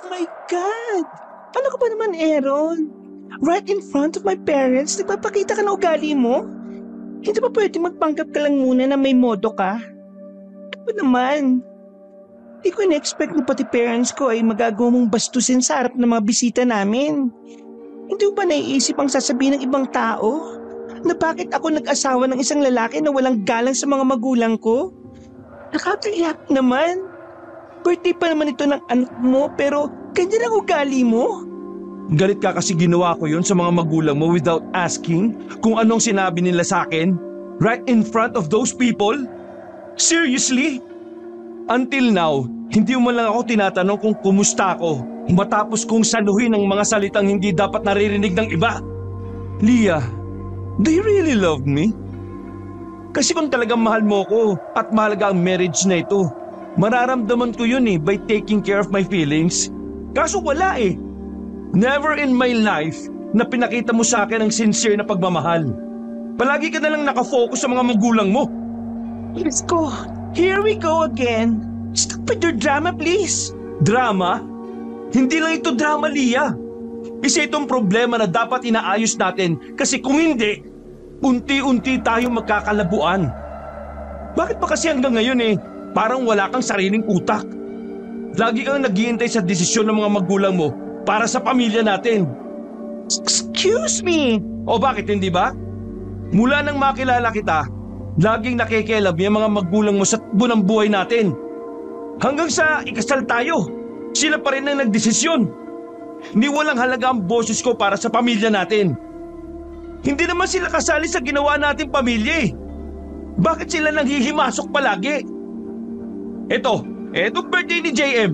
My God! Ano ka ba naman, Aaron? Right in front of my parents, nagpapakita ka ng ugali mo? Hindi ba pwede magpanggap ka lang muna na may modo ka? Ano ba naman? Di ko in-expect na pati parents ko ay magagawa mong bastusin sa harap ng mga bisita namin. Hindi mo ba naiisip ang sasabihin ng ibang tao? Na bakit ako nag-asawa ng isang lalaki na walang galang sa mga magulang ko? Nakakaiyak naman. Birthday pa naman ito ng anak mo pero ganyan ang ugali mo? Galit ka kasi ginawa ko yun sa mga magulang mo without asking kung anong sinabi nila sa akin? Right in front of those people? Seriously? Until now, hindi mo lang ako tinatanong kung kumusta ako matapos kong saluhin ang mga salitang hindi dapat naririnig ng iba. Leah, do you really love me? Kasi kung talagang mahal mo ko at mahalaga ang marriage na ito, mararamdaman ko yun by taking care of my feelings. Kaso wala Never in my life na pinakita mo sa akin ang sincere na pagmamahal. Palagi ka na lang nakafocus sa mga magulang mo. Let's go. Here we go again. Stop with your drama, please. Drama? Hindi lang ito drama, Leah. Isa itong problema na dapat inaayos natin kasi kung hindi, unti-unti tayo magkakalabuan. Bakit ba kasi hanggang ngayon parang wala kang sariling utak? Lagi kang naghihintay sa desisyon ng mga magulang mo para sa pamilya natin. Excuse me! O bakit hindi ba? Mula nang makilala kita, laging nakikialam yung mga magulang mo sa takbo ng buhay natin. Hanggang sa ikasal tayo, sila pa rin ang nagdesisyon. Ni walang halaga ang boses ko para sa pamilya natin. Hindi naman sila kasali sa ginawa nating pamilya Bakit sila nanghihimasok palagi? Etong birthday ni JM.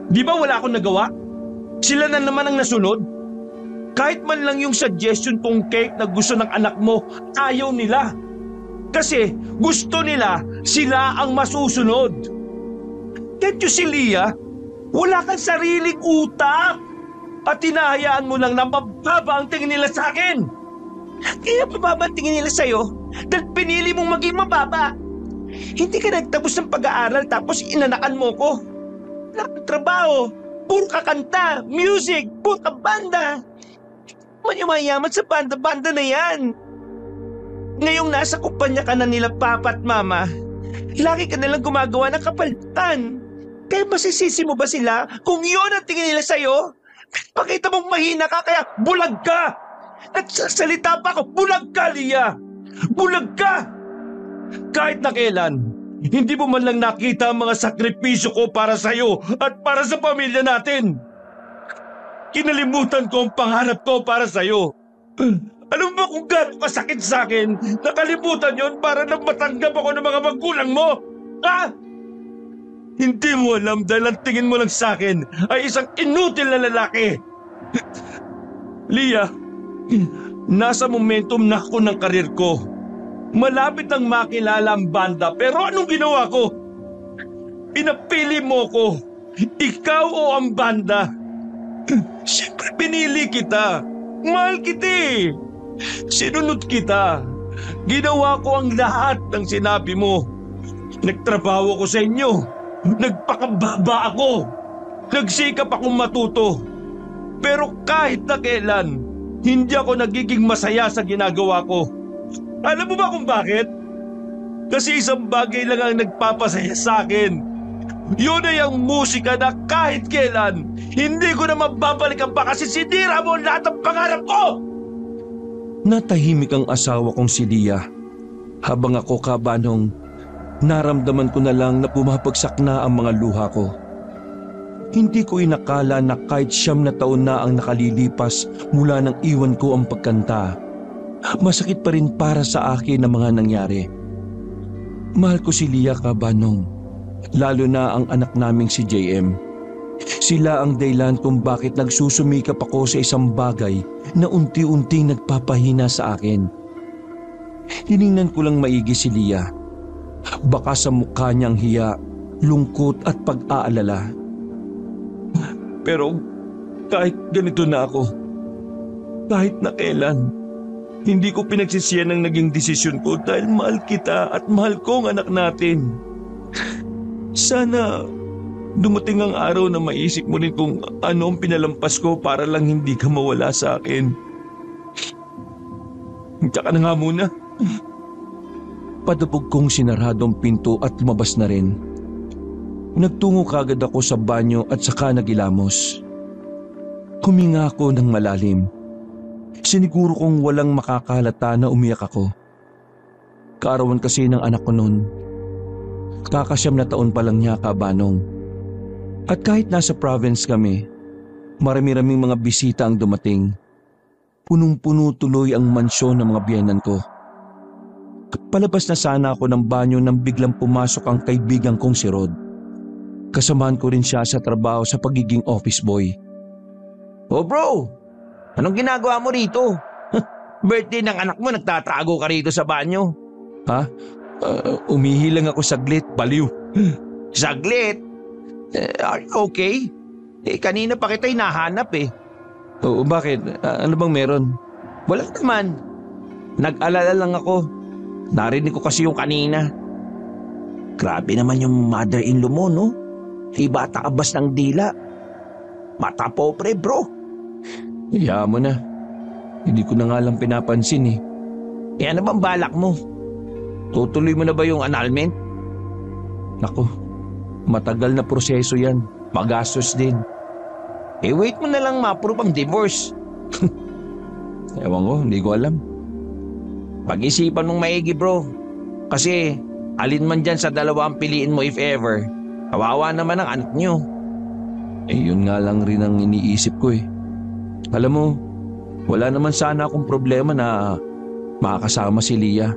Di ba wala akong nagawa? Sila na naman ang nasunod. Kahit man lang yung suggestion kong cake na gusto ng anak mo, ayaw nila. Kasi gusto nila sila ang masusunod. Can't you see, Leah? Wala kang sariling utak. At hinahayaan mo lang na mababa ang tingin nila sa akin. Kaya mababa ang tingin nila sa'yo dahil pinili mong maging mababa. Hindi ka nagtapos ng pag-aaral tapos inanakan mo ko. Wala kang trabaho. Puro ka kanta, music, puro ka banda. Mayaman sa banda-banda na yan. Ngayong nasa kumpanya ka na nila papa at mama, lagi ka nalang gumagawa ng kapalitan. Kaya masisisi mo ba sila kung yun ang tingin nila sa'yo? Pakita mong mahina ka kaya bulag ka! Nagsasalita pa ako, bulag ka, Leah! Bulag ka! Kahit na kailan, hindi mo man lang nakita ang mga sakripisyo ko para sa'yo at para sa pamilya natin. Kinalimutan ko ang pangarap ko para sa'yo. Alam mo kung gaano kasakit sa akin, nakalimutan yon para nang matanggap ako ng mga magulang mo? Ha? Hindi mo alam dahil ang tingin mo lang sa akin ay isang inutil na lalaki. Leah, nasa momentum na ako ng karir ko. Malapit nang makilala ang banda pero anong ginawa ko? Pinapili mo ko. Ikaw o ang banda? Siyempre pinili kita. Mahal kita Sinunod kita. Ginawa ko ang lahat ng sinabi mo. Nagtrabaho ko sa inyo. Nagpakababa ako. Nagsikap akong matuto. Pero kahit na kailan, hindi ako nagiging masaya sa ginagawa ko. Alam mo ba kung bakit? Kasi isang bagay lang ang nagpapasaya sa akin. Yun ay ang musika na kahit kailan, hindi ko na mababalikan pa kasi sinira mo lahat ng pangarap ko! Natahimik ang asawa kong si Leah. Habang ako kabanong, naramdaman ko na lang na pumapagsak na ang mga luha ko. Hindi ko inakala na kahit 9 na taon na ang nakalilipas mula nang iwan ko ang pagkanta, masakit pa rin para sa akin ang mga nangyari. Mahal ko si Leah kabanong, lalo na ang anak naming si JM. Sila ang dahilan kung bakit nagsusumikap ako sa isang bagay na unti-unting nagpapahina sa akin. Tiningnan ko lang maigi si Leah. Baka sa mukha niyang hiya, lungkot at pag-aalala. Pero kahit ganito na ako, kahit na kailan, hindi ko pinagsisiyan ang naging desisyon ko dahil mahal kita at mahal ko ang anak natin. Sana dumating ang araw na maisip mo rin kung ano ang pinalampas ko para lang hindi ka mawala sa akin. Tsaka na nga muna. Padabog kong sinarado ang pinto at lumabas na rin. Nagtungo kagad ako sa banyo at saka nagilamos. Huminga ako ng malalim. Siniguro kong walang makakalata na umiyak ako. Kaarawan kasi ng anak ko noon. Kakasyam na taon pa lang niya, Kabanong. At kahit nasa province kami, marami-raming mga bisita ang dumating. Punong-puno tuloy ang mansyon ng mga biyenan ko. Palabas na sana ako ng banyo nang biglang pumasok ang kaibigan kong si Rod. Kasamahan ko rin siya sa trabaho sa pagiging office boy. Oh bro, anong ginagawa mo rito? Birthday ng anak mo, nagtatago ka rito sa banyo. Ha? Umihi lang ako saglit, baliw. Saglit? Are you okay? Kanina pa kita hinahanap eh. Oo, bakit? Ano bang meron? Wala naman. Nag-alala lang ako. Narinig ko kasi yung kanina. Grabe naman yung mother-in-law mo, no? Iba takabas ng dila. Mata pobre, bro. Iya mo na. Hindi ko na nga lang pinapansin eh. Ano bang balak mo? Tutuloy mo na ba yung annulment? Naku, matagal na proseso yan. Magastos din. Wait mo na lang ma-approve ang divorce. Ewan ko, hindi ko alam. Pag-isipan mong maigi, bro. Kasi alin man dyan sa dalawa ang piliin mo if ever, kawawa naman ang anak nyo. Yun nga lang rin ang iniisip ko eh. Alam mo, wala naman sana akong problema na makakasama si Lia.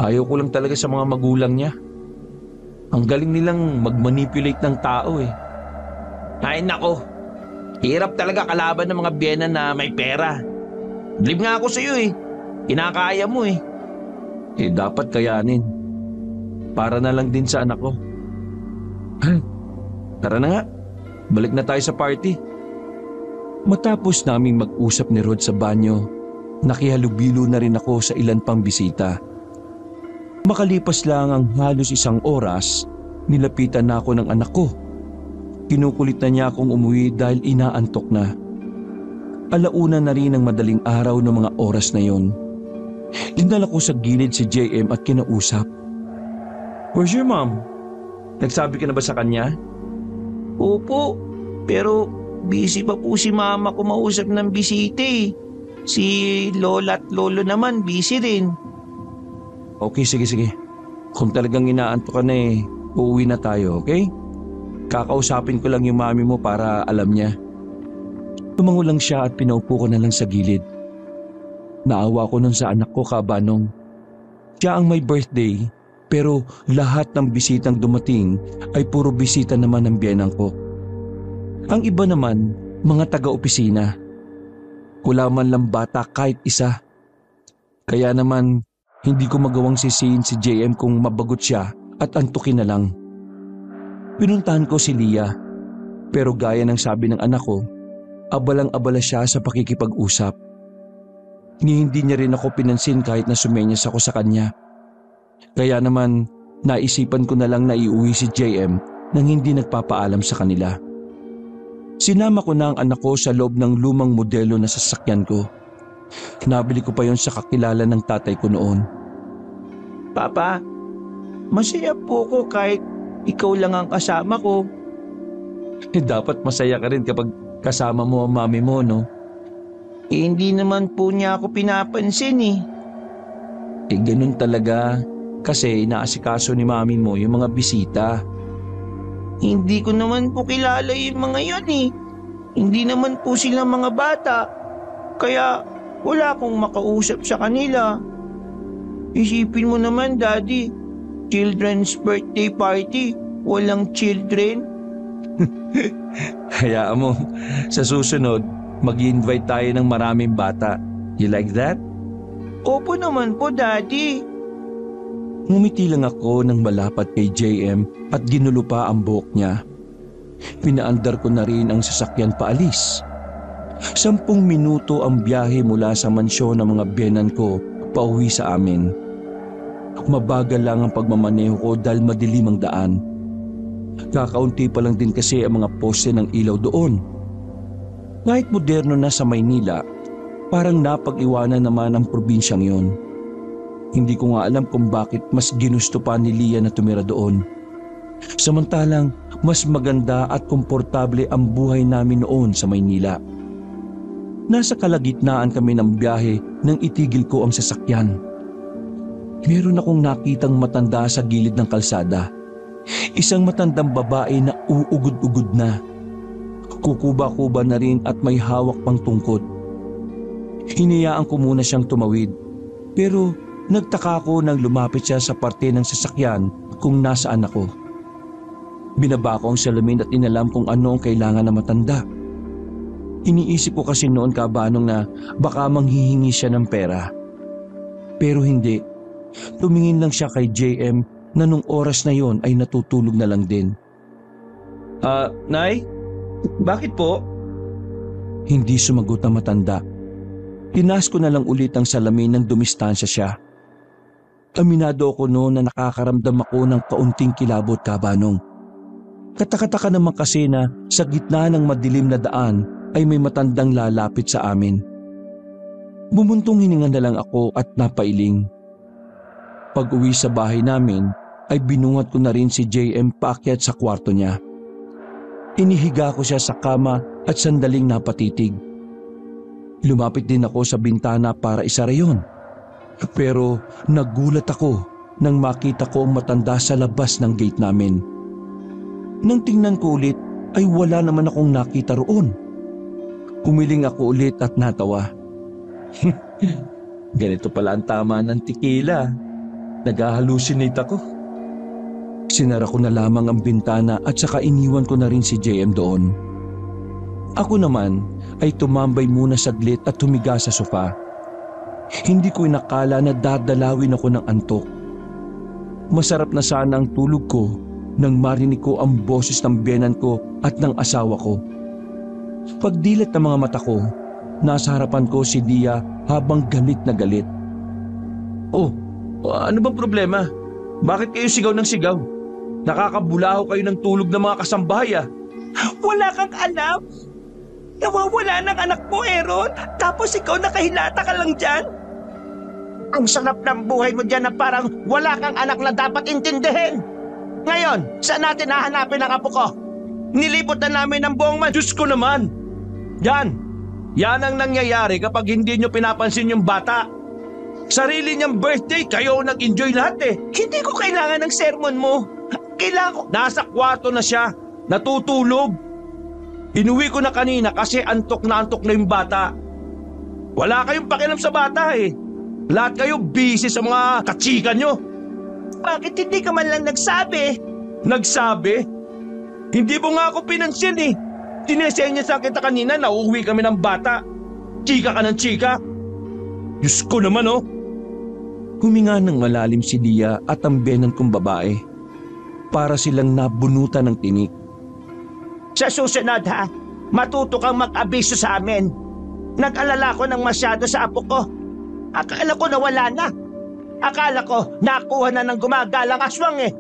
Ayaw ko lang talaga sa mga magulang niya. Ang galing nilang mag-manipulate ng tao eh. Ay nako, hirap talaga kalaban ng mga biyena na may pera. Believe nga ako sa'yo eh. Kinakaya mo eh. Dapat kayanin. Para na lang din sa anak ko. Tara na nga, balik na tayo sa party. Matapos naming mag-usap ni Rod sa banyo, nakihalubilo na rin ako sa ilan pang bisita. Makalipas lang ang halos 1 oras, nilapitan na ako ng anak ko. Kinukulit na niya akong umuwi dahil inaantok na. Alauna na rin ang madaling araw ng mga oras na yon. Dinala ko sa gilid si JM at kinausap. Where's your mom? Nagsabi ka na ba sa kanya? Opo, pero busy pa po si mama ko mausap ng bisita eh. Si lola at lolo naman busy rin. Okay, sige. Kung talagang inaantok ka na uuwi na tayo, okay? Kakausapin ko lang yung mami mo para alam niya. Tumango lang siya at pinaupo ko na lang sa gilid. Naawa ko nun sa anak ko, Kabanong. Siya ang may birthday, pero lahat ng bisitang dumating ay puro bisita naman ng biyenang ko. Ang iba naman, mga taga-opisina. Wala man lang bata kahit isa. Kaya naman, hindi ko magawang sisihin si JM kung mabagot siya at antukin na lang. Pinuntahan ko si Lia, pero gaya ng sabi ng anak ko, abalang-abala siya sa pakikipag-usap. Hindi niya rin ako pinansin kahit na sumenyas ako sa kanya. Kaya naman, naisipan ko na lang na iuwi si JM nang hindi nagpapaalam sa kanila. Sinama ko na ang anak ko sa loob ng lumang modelo na sasakyan ko. Nabili ko pa yon sa kakilala ng tatay ko noon. Papa, masaya po ko kahit ikaw lang ang kasama ko. Dapat masaya ka rin kapag kasama mo ang mami mo, no? Hindi naman po niya ako pinapansin eh. Ganun talaga. Kasi inaasikaso ni mami mo yung mga bisita. Hindi ko naman po kilala yung mga yon eh. Hindi naman po sila mga bata. Kaya wala akong makausap sa kanila. Isipin mo naman, Daddy, children's birthday party, walang children. Hayaan mo, sa susunod, mag-invite tayo ng maraming bata. You like that? Opo naman po, Daddy. Ngumiti lang ako ng malapat kay JM at ginulo pa ang buhok niya. Pinaandar ko na rin ang sasakyan paalis. 10 minuto ang biyahe mula sa mansyon ng mga biyenan ko pauwi sa amin. Mabagal lang ang pagmamaneho ko dahil madilim ang daan. Kakaunti pa lang din kasi ang mga poste ng ilaw doon. Kahit moderno na sa Maynila, parang napag-iwanan naman ang probinsyang yon. Hindi ko nga alam kung bakit mas ginusto pa ni Lia na tumira doon. Samantalang mas maganda at komportable ang buhay namin noon sa Maynila. Nasa kalagitnaan kami ng biyahe nang itigil ko ang sasakyan. Meron akong nakitang matanda sa gilid ng kalsada. Isang matandang babae na uugod-ugod na. Kukuba-kuba na rin at may hawak pang tungkod. Hinayaan ko muna siyang tumawid. Pero nagtaka ko nang lumapit siya sa parte ng sasakyan kung nasaan ako. Binaba ko ang salamin at inalam kung ano ang kailangan ng matanda. Iniisip ko kasi noon kabanong na baka manghihingi siya ng pera. Pero hindi. Tumingin lang siya kay JM na nung oras na yon ay natutulog na lang din. Nay? Bakit po? Hindi sumagot ang matanda. Tinaas ko na lang ulit ang salamin nang dumistansya siya. Aminado ako noon na nakakaramdam ako ng kaunting kilabot kabanong. Katakataka naman kasi na sa gitna ng madilim na daan ay may matandang lalapit sa amin. Bumuntong hininga na lang ako at napailing. Pag-uwi sa bahay namin ay binuhat ko na rin si JM paakyat sa kwarto niya. Inihiga ko siya sa kama at sandaling napatitig. Lumapit din ako sa bintana para isara yun. Pero nagulat ako nang makita ko ang matanda sa labas ng gate namin. Nang tingnan ko ulit ay wala naman akong nakita roon. Humiling ako ulit at natawa. Ganito pala ang tama ng tequila. Nag-halusinate ako. Sinara ko na lamang ang bintana at saka iniwan ko na rin si JM doon. Ako naman ay tumambay muna saglit at humiga sa sofa. Hindi ko inakala na dadalawin ako ng antok. Masarap na sana ang tulog ko nang marinig ko ang boses ng biyenan ko at ng asawa ko. Pagdilat ng mga mata ko, nasa harapan ko si Dia habang galit na galit. Oh, ano bang problema? Bakit kayo sigaw ng sigaw? Nakakabulaho kayo ng tulog ng mga kasambahay ah. Wala kang alam? Nawawala ng anak mo, Aaron, tapos ikaw nakahilata ka lang dyan? Ang sarap ng buhay mo dyan na parang wala kang anak na dapat intindihin. Ngayon, saan natin hahanapin ang apo ko? Nilipot na namin ang buong Diyos ko naman! Yan ang nangyayari kapag hindi nyo pinapansin yung bata. Sarili niyang birthday, kayo nag-enjoy lahat eh. Hindi ko kailangan ng sermon mo. Kailangan ko... Nasa kwarto na siya, natutulog. Inuwi ko na kanina kasi antok na yung bata. Wala kayong pakialam sa bata eh. Lahat kayo busy sa mga katsika nyo. Bakit hindi ka man lang nagsabi? Nagsabi? Hindi mo nga ako pinansin eh. Tinesenya sa kita kanina na uuwi kami ng bata. Chika ka ng chika. Diyos ko naman oh. Huminga ng malalim si Lia at ang biyenan kong babae. Para silang nabunutan ng tinik. Sa susunod ha, matuto kang mag-abiso sa amin. Nag-alala ko ng masyado sa apo ko. Akala ko nawala na. Akala ko nakuha na ng gumagalang aswang eh.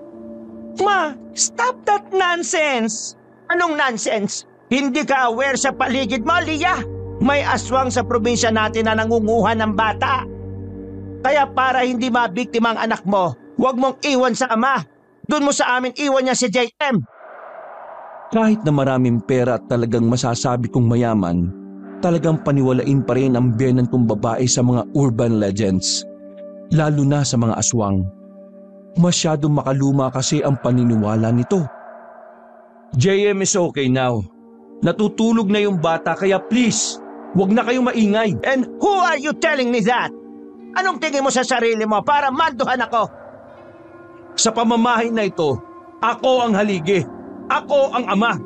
Ma, stop that nonsense! Anong nonsense? Hindi ka aware sa paligid mo, Lia? May aswang sa probinsya natin na nangunguha ng bata. Kaya para hindi mabiktima ang anak mo, huwag mong iwan sa ama. Doon mo sa amin iwan niya si JM. Kahit na maraming pera at talagang masasabi kong mayaman, talagang paniwalain pa rin ang biyenan kong babae sa mga urban legends. Lalo na sa mga aswang. Masyadong makaluma kasi ang paniniwala nito. JM is okay now. Natutulog na yung bata kaya please, huwag na kayong maingay. And who are you telling me that? Anong tingin mo sa sarili mo para manduhan ako? Sa pamamahay na ito, ako ang haligi. Ako ang ama.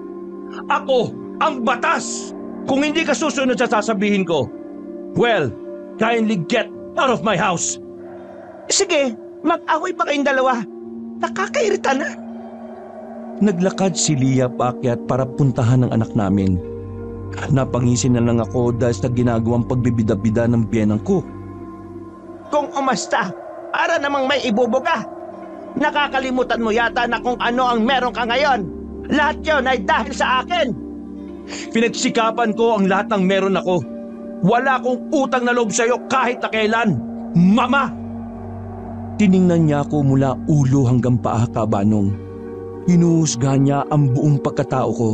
Ako ang batas. Kung hindi ka susunod sa sasabihin ko, well, kindly get out of my house. Sige, mag-away pa kayong dalawa. Nakakairita na. Naglakad si Lia paakyat para puntahan ang anak namin. Napangisin na lang ako dahil sa ginagawang pagbibida-bida ng biyenan ko. Kung umasta, para namang may ibubuga. Nakakalimutan mo yata na kung ano ang meron ka ngayon. Lahat yon ay dahil sa akin. Pinagsikapan ko ang lahat ng meron ako. Wala akong utang na loob sa'yo kahit na kailan. Mama! Tiningnan niya ako mula ulo hanggang paa, Kabanong. Hinuhusgahan niya ang buong pagkatao ko.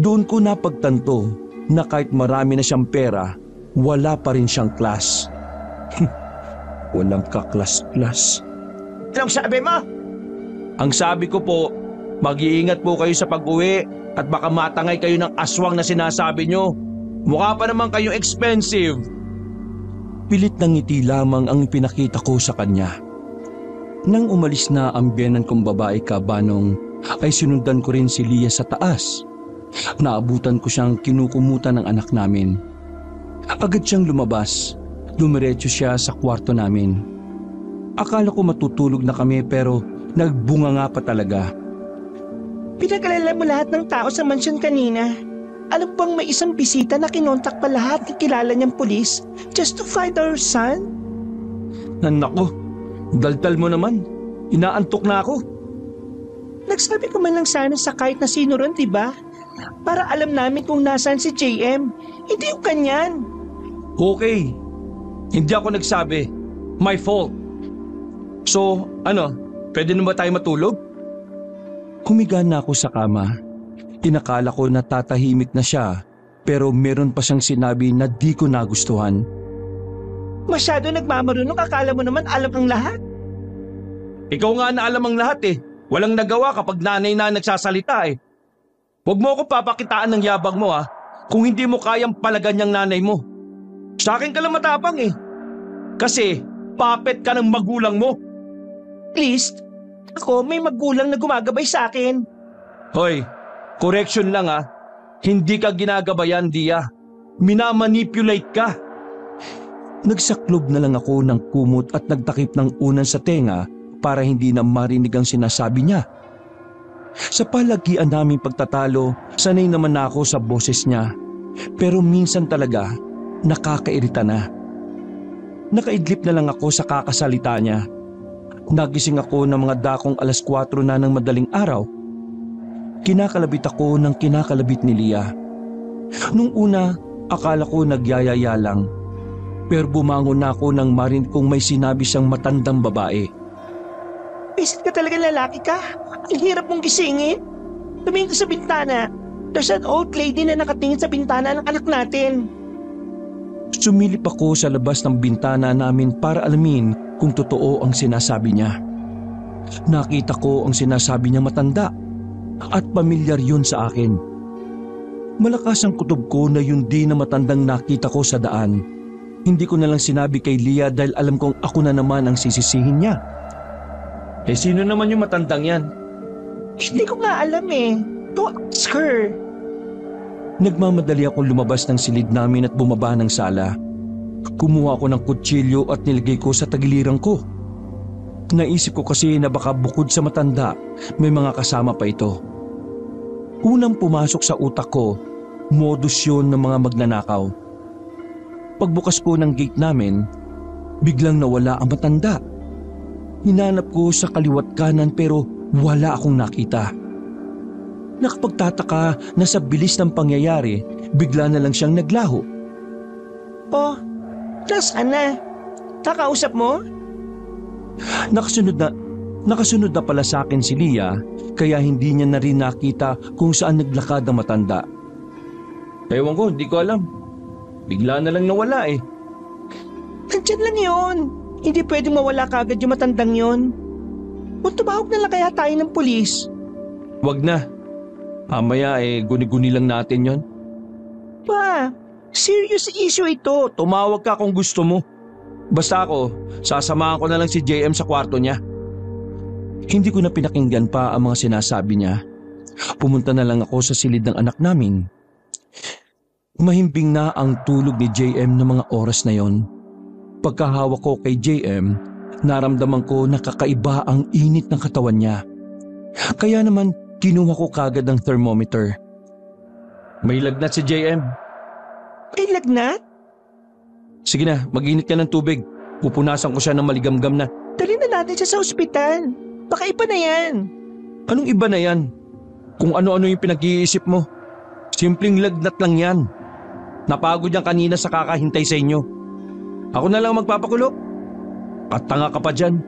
Doon ko napagtanto na kahit marami na siyang pera, wala pa rin siyang class. Walang kaklas-klas. Anong sabi mo? Ang sabi ko po, mag-iingat po kayo sa pag-uwi at baka matangay kayo ng aswang na sinasabi nyo. Mukha pa naman kayong expensive. Pilit ng ngiti lamang ang pinakita ko sa kanya. Nang umalis na ang biyenan kong babae, Kabanong, ay sinundan ko rin si Lia sa taas. Naabutan ko siyang kinukumutan ng anak namin. Agad siyang lumabas. Dumiretso siya sa kwarto namin. Akala ko matutulog na kami pero nagbunga nga pa talaga. Pinag-alala mo lahat ng tao sa mansyon kanina. Alam bang may isang bisita na kinontak pa lahat ng kilala niyang pulis just to find our son? Nako, daldal mo naman. Inaantok na ako. Nagsabi ko man lang sana sa kahit na sino ron, diba? Para alam namin kung nasaan si JM. Hindi yung kanyan. Okay, hindi ako nagsabi. My fault. So, pwede na ba tayo matulog? Humiga na ako sa kama. Inakala ko na tatahimik na siya pero meron pa siyang sinabi na di ko nagustuhan. Masyado nagmamarunong, akala mo naman alam ang lahat. Ikaw nga na alam ang lahat eh. Walang nagawa kapag nanay na nagsasalita eh. Huwag mo ako papakitaan ng yabang mo kung hindi mo kayang palagan yung nanay mo. Sa akin ka lang matapang eh. Kasi puppet ka ng magulang mo. Please, ako may magulang na gumagabay sa akin. Hoy, correction lang Hindi ka ginagabayan, Dia. Minamanipulate ka. Nagsaklob na lang ako ng kumot at nagtakip ng unan sa tenga para hindi na marinig ang sinasabi niya. Sa palagian naming pagtatalo, sanay naman ako sa boses niya. Pero minsan talaga, nakakairita na. Nakaidlip na lang ako sa kakasalita niya. Nagising ako ng mga dakong 4:00 na ng madaling araw. Kinakalabit ako ng kinakalabit ni Lia. Nung una, akala ko nagyayaya lang. Pero bumangon na ako nang marinig kong may sinabi siyang matandang babae. Isit ka talaga lalaki ka. Ang hirap mong gisingin. Tumingin ka sa bintana. There's an old lady na nakatingin sa bintana ng anak natin. Sumilip ako sa labas ng bintana namin para alamin kung totoo ang sinasabi niya. Nakita ko ang sinasabi niya matanda at pamilyar yun sa akin. Malakas ang kutob ko na yun din na matandang nakita ko sa daan. Hindi ko na lang sinabi kay Lia dahil alam kong ako na naman ang sisisihin niya. Sino naman yung matandang yan? Hindi ko nga alam eh. Go ask her. Nagmamadali akong lumabas ng silid namin at bumaba ng sala. Kumuha ako ng kutsilyo at nilagay ko sa tagiliran ko. Naisip ko kasi na baka bukod sa matanda, may mga kasama pa ito. Unang pumasok sa utak ko, modus yun ng mga magnanakaw. Pagbukas ko ng gate namin, biglang nawala ang matanda. Hinanap ko sa kaliwat kanan pero wala akong nakita. Nakapagtataka na sa bilis ng pangyayari, bigla na lang siyang naglaho. Oh, nasaan na? Kakausap mo? Nakasunod na pala sa akin si Lia, kaya hindi niya na rin nakita kung saan naglakad ang matanda. Ewan ko, hindi ko alam. Bigla na lang nawala eh. Nandyan lang yun. Hindi pwedeng mawala kagad yung matandang yun. Kung tumawag na lang kaya tayo ng pulis. Wag na. Mamaya guni-guni lang natin yon. Pa, serious issue ito. Tumawag ka kung gusto mo. Basta ako, sasamahan ko na lang si JM sa kwarto niya. Hindi ko na pinakinggan pa ang mga sinasabi niya. Pumunta na lang ako sa silid ng anak namin. Mahimbing na ang tulog ni JM ng mga oras na yon. Pagkahawak ko kay JM, naramdaman ko na kakaiba ang init ng katawan niya. Kaya naman, kinuha ko kagad ang thermometer. May lagnat si JM. May lagnat? Sige na, mag-init ka ng tubig. Pupunasan ko siya ng maligamgam na. Dali na natin siya sa ospital. Baka iba na yan. Anong iba na yan? Kung ano-ano yung pinag-iisip mo. Simpleng lagnat lang yan. Napagod yan kanina sa kakahintay sa inyo. Ako na lang magpapakulo. Katanga ka pa dyan.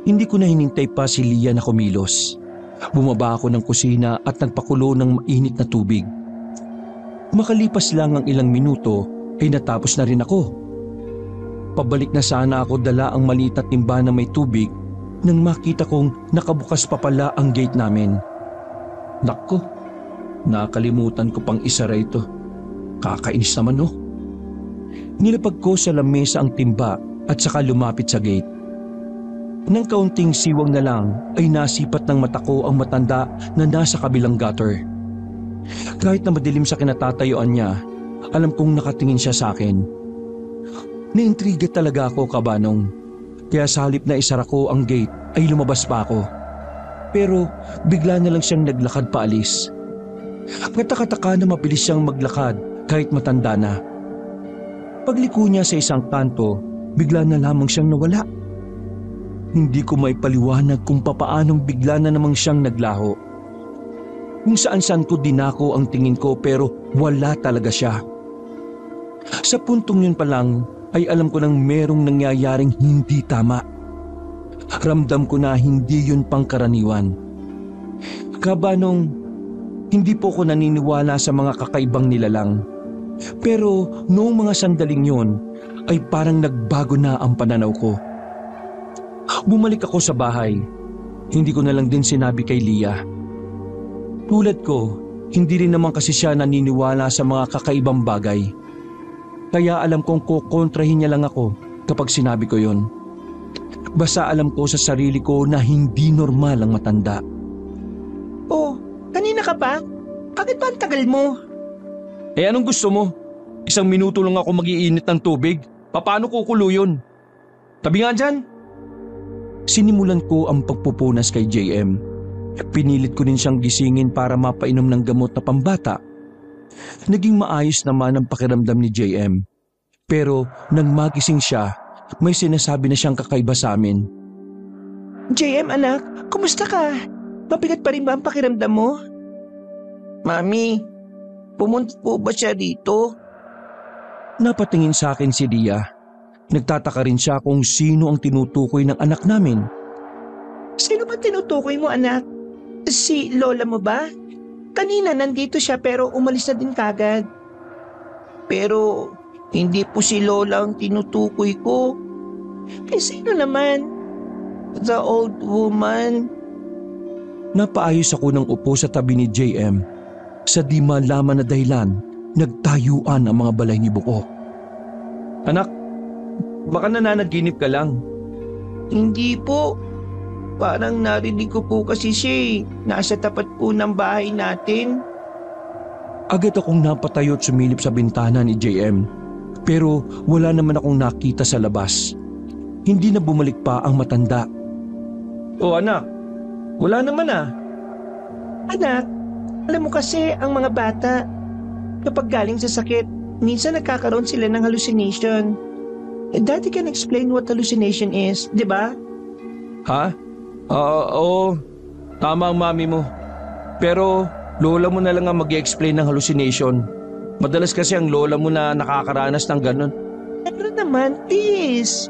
Hindi ko na hinintay pa si Lia na kumilos. Bumaba ako ng kusina at nagpakulo ng mainit na tubig. Makalipas lang ang ilang minuto ay natapos na rin ako. Pabalik na sana ako dala ang maliit na timba na may tubig nang makita kong nakabukas pa pala ang gate namin. Nakko, nakalimutan ko pang isara ito. Kakainis naman no. Nilapag ko sa lamesa ang timba at saka lumapit sa gate. Nang kaunting siwang na lang ay nasipat ng mata ko ang matanda na nasa kabilang gutter. Kahit na madilim sa kinatatayuan niya, alam kong nakatingin siya sa akin. Naintriga talaga ako, Kabanong. Kaya sa halip na isara ko ang gate ay lumabas pa ako. Pero bigla na lang siyang naglakad paalis. Kataka-taka na mabilis siyang maglakad kahit matanda na. Pagliko niya sa isang kanto, bigla na lamang siyang nawala. Hindi ko may paliwanag kung papaanong bigla na namang siyang naglaho. Kung saan-saan ko dinako ang tingin ko pero wala talaga siya. Sa puntong yun pa lang ay alam ko nang merong nangyayaring hindi tama. Ramdam ko na hindi yun pangkaraniwan. Kabanong, hindi po ko naniniwala sa mga kakaibang nilalang. Pero noong mga sandaling yun ay parang nagbago na ang pananaw ko. Bumalik ako sa bahay. Hindi ko na lang din sinabi kay Lia. Tulad ko, hindi rin naman kasi siya naniniwala sa mga kakaibang bagay. Kaya alam kong kukontrahin niya lang ako kapag sinabi ko yun. Basta alam ko sa sarili ko na hindi normal ang matanda. Oh, kanina ka pa? Bakit ba ang tagal mo? Eh anong gusto mo? 1 minuto lang ako mag-iinit ng tubig. Paano kukulo yun? Tabi nga dyan. Sinimulan ko ang pagpupunas kay JM. Pinilit ko rin siyang gisingin para mapainom ng gamot na pambata. Naging maayos naman ang pakiramdam ni JM. Pero nang magising siya, may sinasabi na siyang kakaiba sa amin. JM anak, kumusta ka? Mabigat pa rin ba ang pakiramdam mo? Mami, pumunta po ba siya dito? Napatingin sa akin si Lia. Nagtataka rin siya kung sino ang tinutukoy ng anak namin. Sino ba tinutukoy mo anak? Si lola mo ba? Kanina nandito siya pero umalis na din kagad. Pero hindi po si lola ang tinutukoy ko. Eh sino naman? The old woman. Napaayos ako ng upo sa tabi ni JM. Sa di malaman na dahilan, nagtayuan ang mga balay ni Buko. Anak, baka nananaginip ka lang. Hindi po. Parang narinig ko po kasi siya eh. Nasa tapat po ng bahay natin. Agad akong napatayo at sumilip sa bintana ni JM. Pero wala naman akong nakita sa labas. Hindi na bumalik pa ang matanda. Oh anak, wala naman ah. Anak, alam mo kasi ang mga bata, kapag galing sa sakit, minsan nagkakaroon sila ng hallucination. Daddy can explain what hallucination is, di ba? Ha? Oo, tama ang mami mo. Pero lola mo na lang ang mag-i-explain ng hallucination. Madalas kasi ang lola mo na nakakaranas ng ganun. Pero naman, please.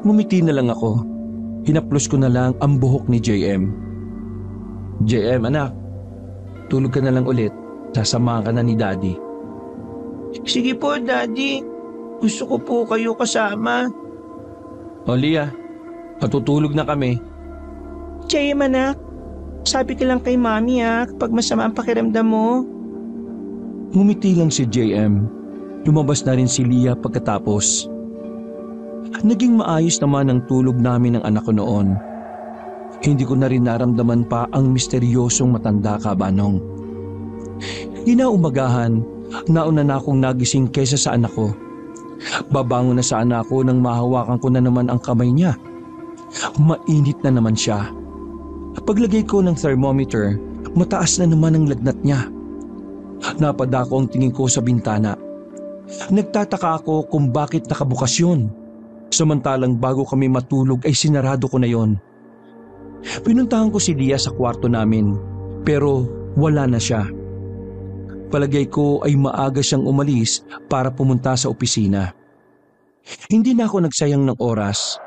Ngumiti na lang ako. Hinaplos ko na lang ang buhok ni JM. JM, anak, tulog ka na lang ulit. Sasamahan ka na ni Daddy. Sige po, Daddy. Gusto ko po kayo kasama. O Lia, matutulog na kami. JM anak, sabi ka lang kay Mami kapag masama ang pakiramdam mo. Ngumiti lang si JM. Lumabas na rin si Lia pagkatapos. Naging maayos naman ang tulog namin ng anak ko noon. Hindi ko na rin naramdaman pa ang misteryosong matanda, Kabanong. Inaumagahan, nauna na akong nagising kaysa sa anak ko. Babangon na sana ako nang mahawakan ko na naman ang kamay niya. Mainit na naman siya. Paglagay ko ng thermometer, mataas na naman ang lagnat niya. Napadako ang tingin ko sa bintana. Nagtataka ako kung bakit nakabukas yun. Samantalang bago kami matulog ay sinarado ko na yon. Pinuntahan ko si Lia sa kwarto namin. Pero wala na siya. Palagay ko ay maaga siyang umalis para pumunta sa opisina. Hindi na ako nagsayang ng oras.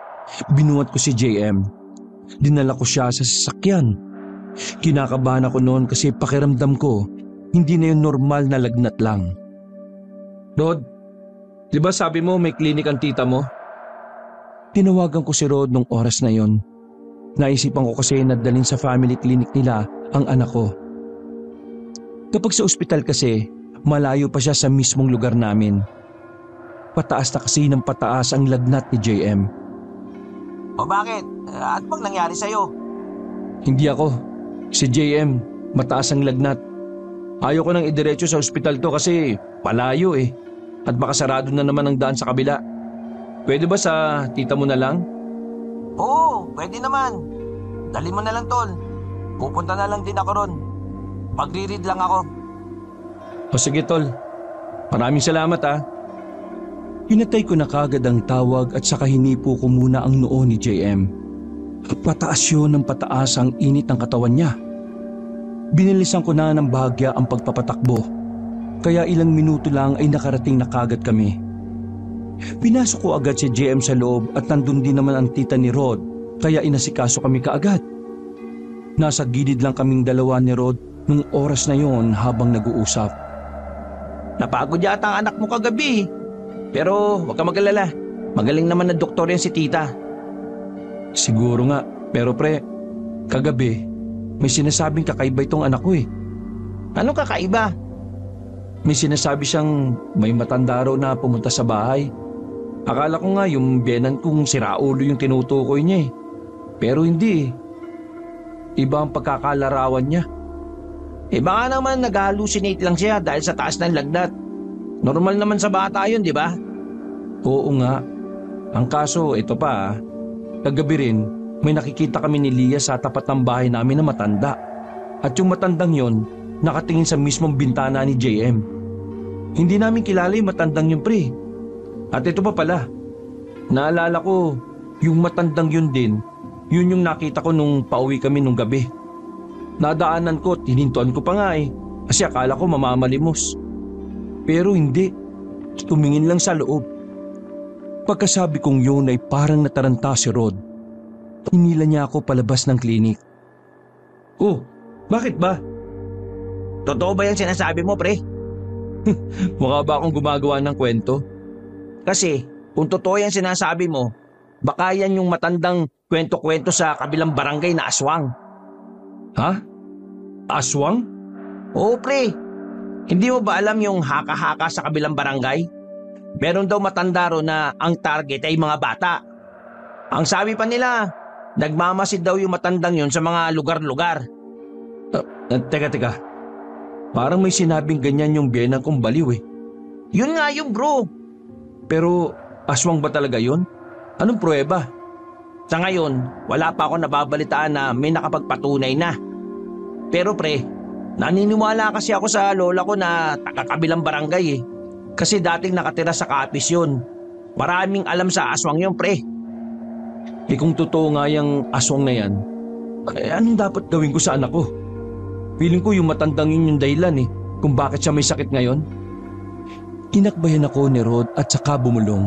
Binuhat ko si JM. Dinala ko siya sa sasakyan. Kinakabahan ako noon kasi pakiramdam ko hindi na yung normal na lagnat lang. Rod, di ba sabi mo may klinik ang tita mo? Tinawagan ko si Rod nung oras na yon. Naisipan ko kasi na dalhin sa family clinic nila ang anak ko. Kapag sa ospital kasi, malayo pa siya sa mismong lugar namin. Pataas na kasi ng pataas ang lagnat ni JM. O bakit? At bang nangyari sa'yo? Hindi ako. Si JM, mataas ang lagnat. Ayaw ko nang idiretso sa ospital to kasi malayo eh. At baka sarado na naman ang daan sa kabila. Pwede ba sa tita mo na lang? Oo, pwede naman. Dali mo na lang, tol. Pupunta na lang din ako ron. Magre-read lang ako. O sige tol, maraming salamat ah. Hinatay ko na kagad ang tawag at saka hinipo ko muna ang noo ni JM. Pataas yun ng pataas ang init ng katawan niya. Binilisan ko na ng bahagya ang pagpapatakbo. Kaya ilang minuto lang ay nakarating na kagad kami. Pinasok ko agad si JM sa loob at nandun din naman ang tita ni Rod, kaya inasikaso kami kaagad. Nasa gilid lang kaming dalawa ni Rod nung oras na yon habang nag-uusap. Napagod yata ang anak mo kagabi. Pero huwag ka mag-alala. Magaling naman na doktor yan si tita. Siguro nga, pero pre, kagabi, may sinasabing kakaiba itong anak ko eh. Ano kakaiba? May sinasabi siyang may matanda raw na pumunta sa bahay. Akala ko nga yung biyenan kong siraulo yung tinutukoy niya eh. Pero hindi eh. Iba ang pagkakalarawan niya. Eh baka naman nag-hallucinate lang siya dahil sa taas ng lagnat. Normal naman sa bata yun, di ba? Oo nga. Ang kaso, ito pa ah. Kagabi rin, may nakikita kami ni Lia sa tapat ng bahay namin na matanda. At yung matandang yon, nakatingin sa mismong bintana ni JM. Hindi namin kilala yung matandang yun pre. At ito pa pala, naalala ko, yung matandang yun din, yun yung nakita ko nung pauwi kami nung gabi. Nadaanan ko at hinintuan ko pa nga eh, kasi akala ko mamamalimos. Pero hindi, tumingin lang sa loob. Pagkasabi kong yun ay parang nataranta si Rod. Hinila niya ako palabas ng klinik. Oh, bakit ba? Totoo ba yan sinasabi mo, pre? Mukha ba akong gumagawa ng kwento? Kasi kung totoo yan sinasabi mo, baka yan yung matandang kwento-kwento sa kabilang barangay na aswang. Ha? Aswang? Oo, pre. Hindi mo ba alam yung haka-haka sa kabilang barangay? Meron daw matanda ro na ang target ay mga bata. Ang sabi pa nila, nagmamasid daw yung matandang yun sa mga lugar-lugar. Teka. Parang may sinabing ganyan yung biyenan kong baliw eh. Yun nga yung bro. Pero aswang ba talaga yun? Anong pruweba? Sa ngayon, wala pa ako nababalitaan na may nakapagpatunay na. Pero pre, naniniwala kasi ako sa lola ko na taga-kabilang barangay eh. Kasi dating nakatira sa Capiz yun. Maraming alam sa aswang yun, pre. Eh kung totoo nga yung aswang na yan, anong dapat gawin ko sa anak ko? Feeling ko yung matandang yun yung dahilan eh, kung bakit siya may sakit ngayon. Inakbayan ako ni Rod at saka bumulong.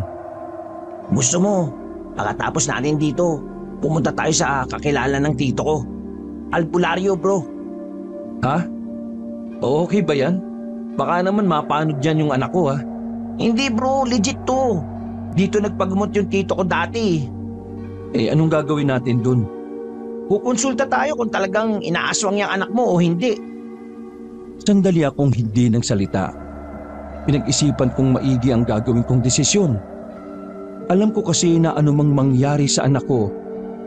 Gusto mo, pagkatapos natin dito, pumunta tayo sa kakilala ng tito ko. Albularyo, bro. Ha? Okay ba yan? Baka naman mapanod dyan yung anak ko ha. Hindi bro, legit to. Dito nagpagamot yung tito ko dati. Eh anong gagawin natin dun? Kukonsulta tayo kung talagang inaaswang yung anak mo o hindi. Sandali akong hindi nagsalita. Pinag-isipan kong maigi ang gagawin kong desisyon. Alam ko kasi na anumang mangyari sa anak ko,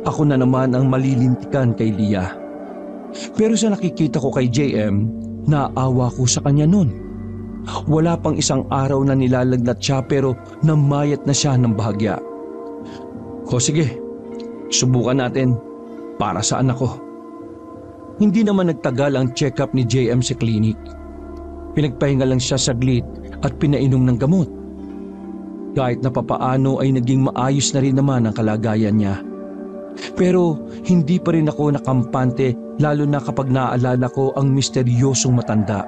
ako na naman ang malilintikan kay Lia. Pero sa nakikita ko kay JM, naawa ko sa kanya nun. Wala pang isang araw na nilalagnat siya pero namayat na siya ng bahagya. O sige, subukan natin para sa anak ko. Hindi naman nagtagal ang check-up ni JM sa klinik. Pinagpahinga lang siya saglit at pinainom ng gamot. Kahit na papaano ay naging maayos na rin naman ang kalagayan niya. Pero hindi pa rin ako nakampante lalo na kapag naaalala ko ang misteryosong matanda.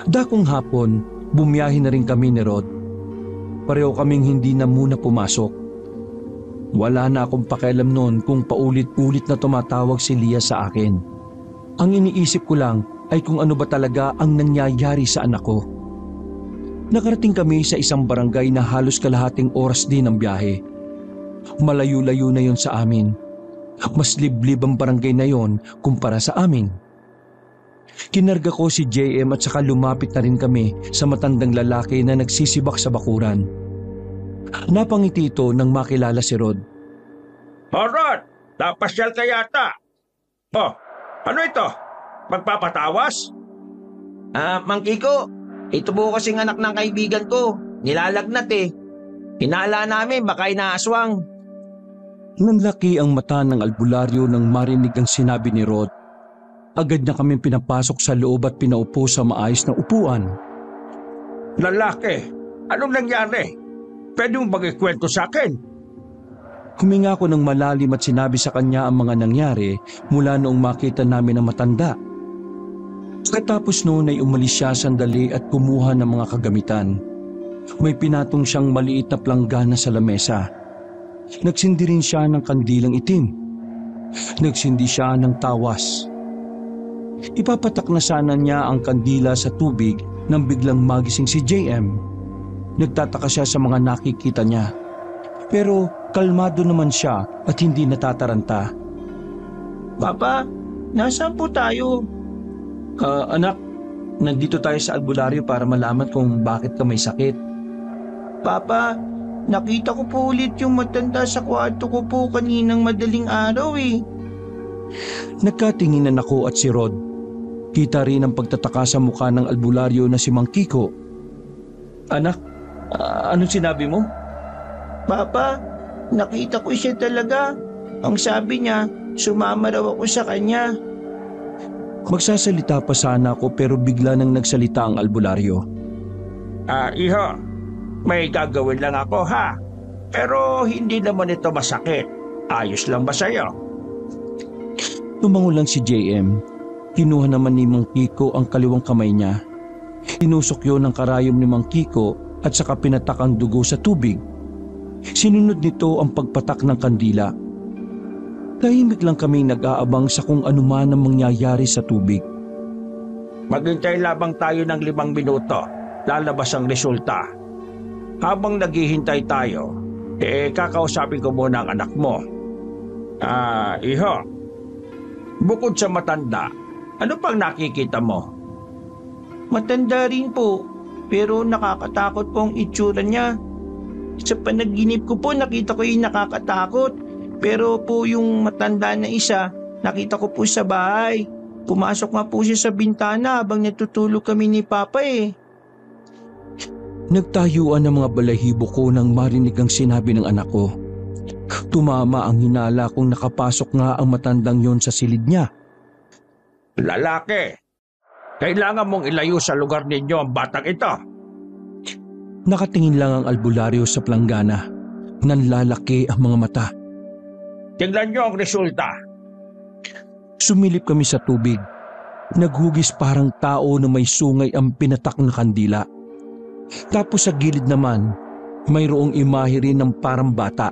Dakong hapon, bumiyahe na rin kami ni Rod. Pareho kaming hindi na muna pumasok. Wala na akong pakialam noon kung paulit-ulit na tumatawag si Leah sa akin. Ang iniisip ko lang ay kung ano ba talaga ang nangyayari sa anak ko. Nakarating kami sa isang barangay na halos kalahating oras din ang biyahe. Malayo-layo na yon sa amin. Mas liblib ang barangay na yon kumpara sa amin. Kinarga ko si JM at saka lumapit na rin kami sa matandang lalaki na nagsisibak sa bakuran. Napangiti ito nang makilala si Rod. Rod, napasyal ka yata. Oh, ano ito? Magpapatawas? Mang Kiko, ito po kasing anak ng kaibigan ko. Nilalagnat eh. Hinala namin baka inaaswang. Nanlaki ang mata ng albularyo nang marinig ang sinabi ni Rod. Agad na kami pinapasok sa loob at pinaupo sa maayos na upuan. Lalaki, anong nangyari? Pwede mong mag-ikwento sa akin? Huminga ko ng malalim at sinabi sa kanya ang mga nangyari mula noong makita namin ang matanda. Pagkatapos noon ay umalis siya sandali at kumuha ng mga kagamitan. May pinatong siyang maliit na planggana sa lamesa. Nagsindi rin siya ng kandilang itim. Nagsindi siya ng tawas. Ipapatak na sana niya ang kandila sa tubig nang biglang magising si JM. Nagtataka siya sa mga nakikita niya. Pero kalmado naman siya at hindi natataranta. Papa, nasaan po tayo? Anak, nandito tayo sa albularyo para malaman kung bakit ka may sakit. Papa, nakita ko po ulit yung matanda sa kwarto ko po kaninang madaling araw eh. Nagkatinginan ako at si Rod. Kita rin ang pagtataka sa mukha ng albularyo na si Mang Kiko. Anak, anong sinabi mo? Papa, nakita ko siya talaga. Ang sabi niya, sumama raw ako sa kanya. Magsasalita pa sana ako pero bigla nang nagsalita ang albularyo. Iho, may gagawin lang ako ha. Pero hindi naman ito masakit. Ayos lang ba sa'yo? Tumango lang si JM. Kinuha naman ni Mang Kiko ang kaliwang kamay niya. Tinusok yun ng karayom ni Mang Kiko at saka pinatak ang dugo sa tubig. Sinunod nito ang pagpatak ng kandila. Tahimik lang kaming nag-aabang sa kung anuman ang mangyayari sa tubig. Maghintay labang tayo ng 5 minuto. Lalabas ang resulta. Habang naghihintay tayo, kakausapin ko muna ang anak mo. Iho, bukod sa matanda, ano pang nakikita mo? Matanda rin po, pero nakakatakot po ang itsura niya. Sa panaginip ko po, nakita ko yung nakakatakot. Pero po yung matanda na isa, nakita ko po sa bahay. Pumasok nga po siya sa bintana habang natutulog kami ni Papa eh. Nagtayuan ang mga balahibo ko nang marinig ang sinabi ng anak ko. Tumama ang hinala kung nakapasok nga ang matandang yon sa silid niya. Lalaki, kailangan mong ilayo sa lugar ninyo ang batang ito. Nakatingin lang ang albularyo sa planggana. Nanlalaki ang mga mata. Tingnan niyo ang resulta. Sumilip kami sa tubig. Naghugis parang tao na may sungay ang pinatak na kandila. Tapos sa gilid naman, mayroong imahe rin ng parang bata.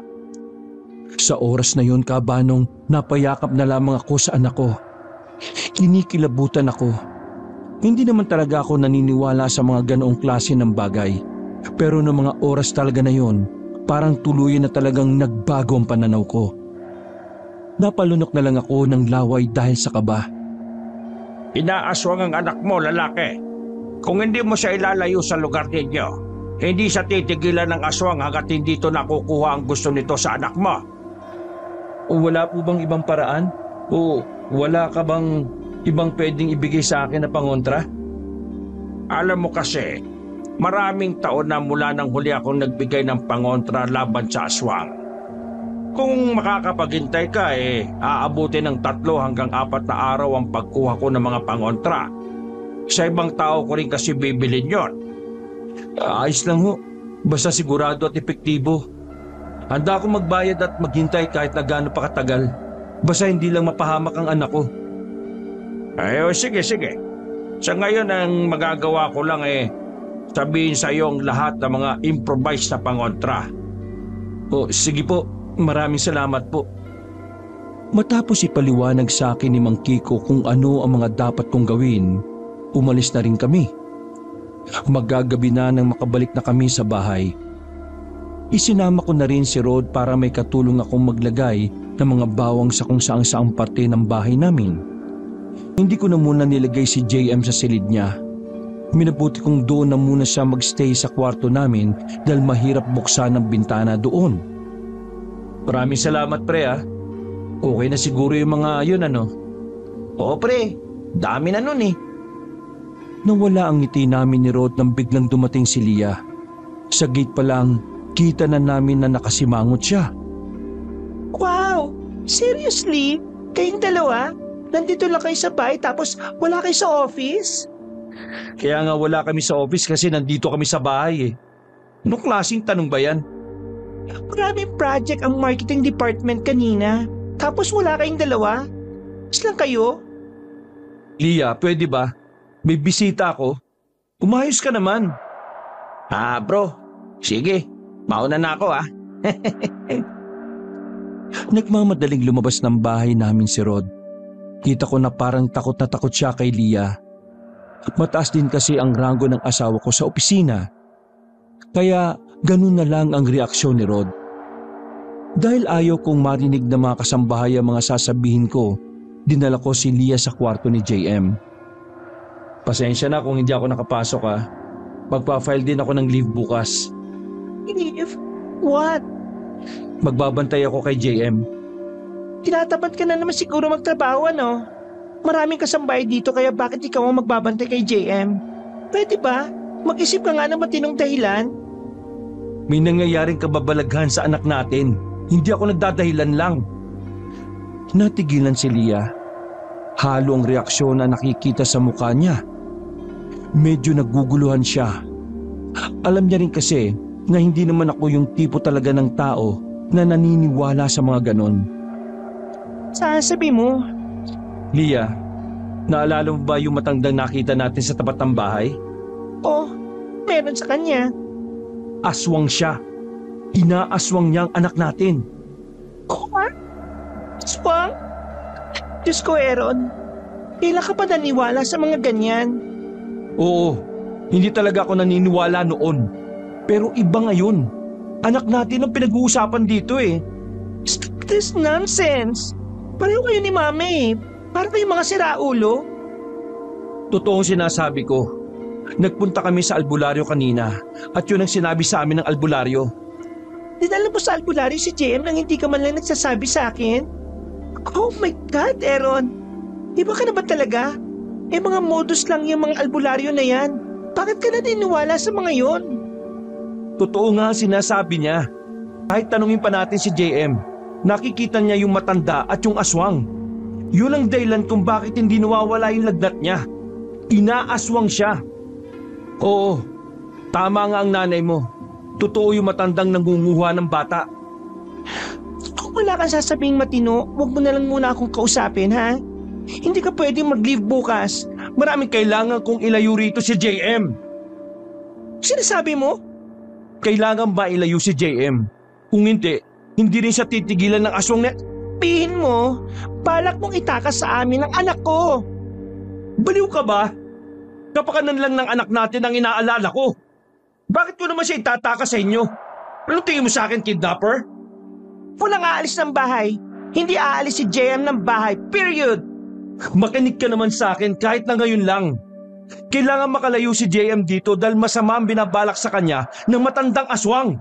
Sa oras na yon, kabanong, napayakap na lamang ako sa anak ko. Kinikilabutan ako. Hindi naman talaga ako naniniwala sa mga ganoong klase ng bagay. Pero noong mga oras talaga na yon, parang tuluyan na talagang nagbago ang pananaw ko. Napalunok na lang ako ng laway dahil sa kaba. Inaaswang ang anak mo, lalaki. Kung hindi mo siya ilalayo sa lugar ninyo, hindi siya titigilan ng aswang hanggat hindi ito nakukuha ang gusto nito sa anak mo. O wala po bang ibang paraan? O wala ka bang ibang pwedeng ibigay sa akin na pangontra? Alam mo kasi, maraming taon na mula nang huli akong nagbigay ng pangontra laban sa aswang. Kung makakapaghintay ka aabutin ng 3 hanggang 4 na araw ang pagkuha ko ng mga pangontra. Sa ibang tao ko rin kasi bibilin yon. Ayos lang ho. Basta sigurado at epektibo. Handa akong magbayad at maghintay kahit na gaano pa katagal. Basta hindi lang mapahamak ang anak ko. Ay, sige, sige. Sa ngayon ang magagawa ko lang sabihin sa iyo ang lahat ng mga improvised na pangontra. O sige po, maraming salamat po. Matapos ipaliwanag sa akin ni Mang Kiko kung ano ang mga dapat kong gawin, umalis na rin kami. Magagabi na nang makabalik na kami sa bahay. Isinama ko na rin si Rod para may katulong akong maglagay ng mga bawang sa kung saang parte ng bahay namin. Hindi ko na muna nilagay si JM sa silid niya. Minabuti kong doon na muna siya magstay sa kwarto namin dahil mahirap buksan ang bintana doon. Maraming salamat pre ah. Okay na siguro yung mga yun ano? Oo pre, dami na nun eh. Nawala ang ngiti namin ni Rod nang biglang dumating si Lia. Sa gate pa lang, kita na namin na nakasimangot siya. Wow! Seriously? Kayong dalawa? Nandito lang kayo sa bahay tapos wala kayo sa office? Kaya nga wala kami sa office kasi nandito kami sa bahay eh. Anong klaseng tanong ba yan? Maraming project ang marketing department kanina. Tapos wala kayong dalawa? Is lang kayo? Lia, pwede ba? May bisita ako. Umayos ka naman. Bro. Sige. Mauna na ako Nagmamadaling lumabas ng bahay namin si Rod. Kita ko na parang takot na takot siya kay Lia. Mataas din kasi ang ranggo ng asawa ko sa opisina. Kaya ganun na lang ang reaksyon ni Rod. Dahil ayaw kong marinig na mga kasambahay ang mga sasabihin ko, dinala ko si Lia sa kwarto ni JM. Pasensya na kung hindi ako nakapasok ha. Magpa-file din ako ng leave bukas. Leave? What? Magbabantay ako kay JM. Tinatapat ka na naman siguro magtrabaho ano? Maraming kasambahay dito kaya bakit ikaw ang magbabantay kay JM? Pwede ba? Mag-isip ka nga ng matinong dahilan. May nangyayaring kababalaghan sa anak natin. Hindi ako nagdadahilan lang. Natigilan si Lia. Halo ang reaksyon na nakikita sa mukha niya. Medyo naguguluhan siya. Alam niya rin kasi na hindi naman ako yung tipo talaga ng tao na naniniwala sa mga ganon. Sasabi mo? Lia, naalala mo ba yung matandang nakita natin sa tapat ng bahay? Oh, meron sa kanya. Aswang siya. Inaaswang niya ang anak natin. What? Aswang? Diyos ko, Aaron. Kailan ka pa naniwala sa mga ganyan? Oo, hindi talaga ako naniniwala noon. Pero iba ngayon. Anak natin ang pinag-uusapan dito eh. Stop this nonsense. Pareho kayo ni Mama eh. Parang kayong mga siraulo. Totoong sinasabi ko. Nagpunta kami sa albularyo kanina at yun ang sinabi sa amin ng albularyo. Dinala mo sa albularyo si JM nang hindi ka man lang nagsasabi sa akin? Oh my God, Aaron. Iba ka na ba talaga? Mga modus lang yung mga albularyo na yan. Bakit ka na niniwala sa mga yon? Totoo nga sinasabi niya. Kahit tanungin pa natin si JM, nakikita niya yung matanda at yung aswang. Yun ang dahilan kung bakit hindi nawawala yung lagnat niya. Inaaswang siya. Oo, tama nga ang nanay mo. Totoo yung matandang nangunguha ng bata. Kung wala kang sasabing matino, huwag mo na lang muna akong kausapin, ha? Hindi ka pwedeng mag-leave bukas. Maraming kailangan kong ilayo rito si JM. Sinasabi mo? Kailangan ba ilayo si JM? Kung hindi rin siya titigilan ng aswang na... Pihin mo, balak mong itakas sa amin ang anak ko. Baliw ka ba? Kapakanan lang ng anak natin ang inaalala ko. Bakit ko naman siya itatakas sa inyo? Anong tingin mo sa akin, kidnapper? Walang aalis ng bahay. Hindi aalis si JM ng bahay, period. Makinig ka naman sa akin kahit na ngayon lang. Kailangan makalayo si JM dito dahil masama ang binabalak sa kanya ng matandang aswang.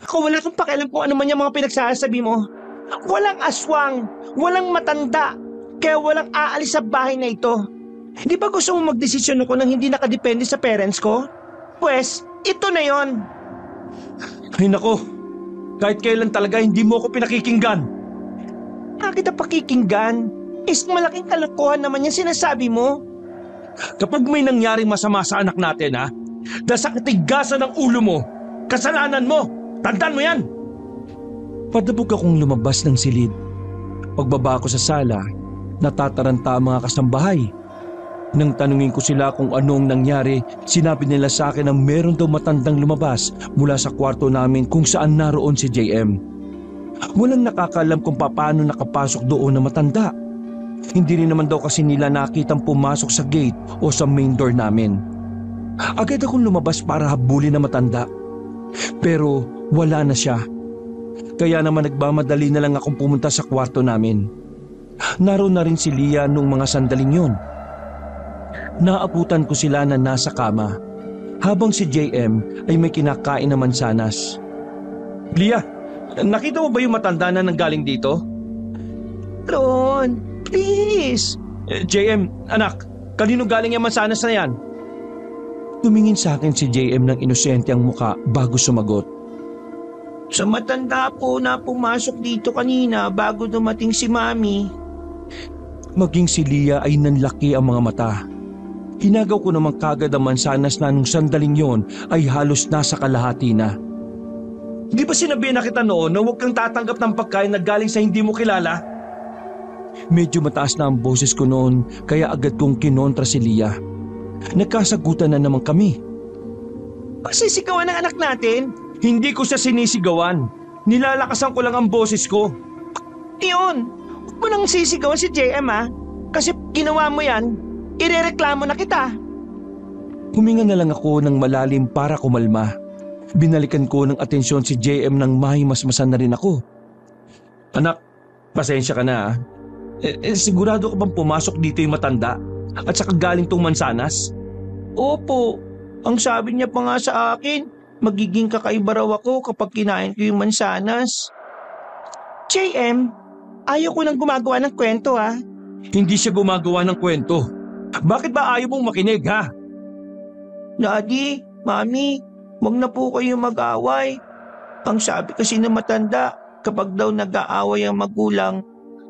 Ako wala kang pakialam kung ano man yung mga pinagsasabi mo. Walang aswang, walang matanda, kaya walang aalis sa bahay na ito. Di ba gusto mo magdesisyon ako nang hindi nakadepende sa parents ko? Pwes, ito na yon. Ay nako, kahit kailan talaga hindi mo ako pinakikinggan. Bakit ang pakikinggan? Malaking kalokohan naman yung sinasabi mo. Kapag may nangyaring masama sa anak natin dahil sa katigasan ng ulo mo, kasalanan mo, tandaan mo yan. Padabog akong lumabas ng silid. Pagbaba ko sa sala, natataranta ang mga kasambahay. Nang tanungin ko sila kung anong nangyari, sinabi nila sa akin na meron daw matandang lumabas mula sa kwarto namin kung saan naroon si JM. Walang nakakalam kung paano nakapasok doon na matanda. Hindi rin naman daw kasi nila nakitang pumasok sa gate o sa main door namin. Agad akong lumabas para habulin na matanda. Pero wala na siya. Kaya naman nagmamadali na lang akong pumunta sa kwarto namin. Naroon na rin si Leah nung mga sandaling yon. Naabutan ko sila na nasa kama, habang si JM ay may kinakain na mansanas. Leah, nakita mo ba yung matanda na nanggaling dito? Ron, please. JM, anak, kanino galing yung mansanas na yan? Tumingin sa akin si JM ng inosente ang muka bago sumagot. Sa matanda po na pumasok dito kanina bago dumating si Mami. Maging si Leah ay nanlaki ang mga mata. Hinagaw ko naman kagad ang mansanas na nung sandaling yon ay halos nasa kalahati na. Di ba sinabihan na kita noon na huwag kang tatanggap ng pagkain na galing sa hindi mo kilala? Medyo mataas na ang boses ko noon kaya agad kong kinontra si Leah. Nagkasagutan na naman kami. Pagsisigawan ng anak natin? Hindi ko siya sinisigawan. Nilalakasan ko lang ang boses ko. Yun, huwag mo nang sisigawan si JM ha. Kasi ginawa mo yan, irereklamo na kita. Huminga na lang ako ng malalim para kumalma. Binalikan ko ng atensyon si JM nang mahimasmasan na rin ako. Anak, pasensya ka na. Sigurado ka bang pumasok dito yung matanda? At saka galing tong mansanas? Opo, ang sabi niya pa nga sa akin, magiging kakaiba raw ako kapag kinain ko yung mansanas. JM, ayaw ko nang gumagawa ng kwento ha. Hindi siya gumagawa ng kwento. Bakit ba ayaw mong makinig ha? Daddy, Mami, wag na po kayo mag-away. Ang sabi kasi ng matanda, kapag daw nag-aaway ang magulang,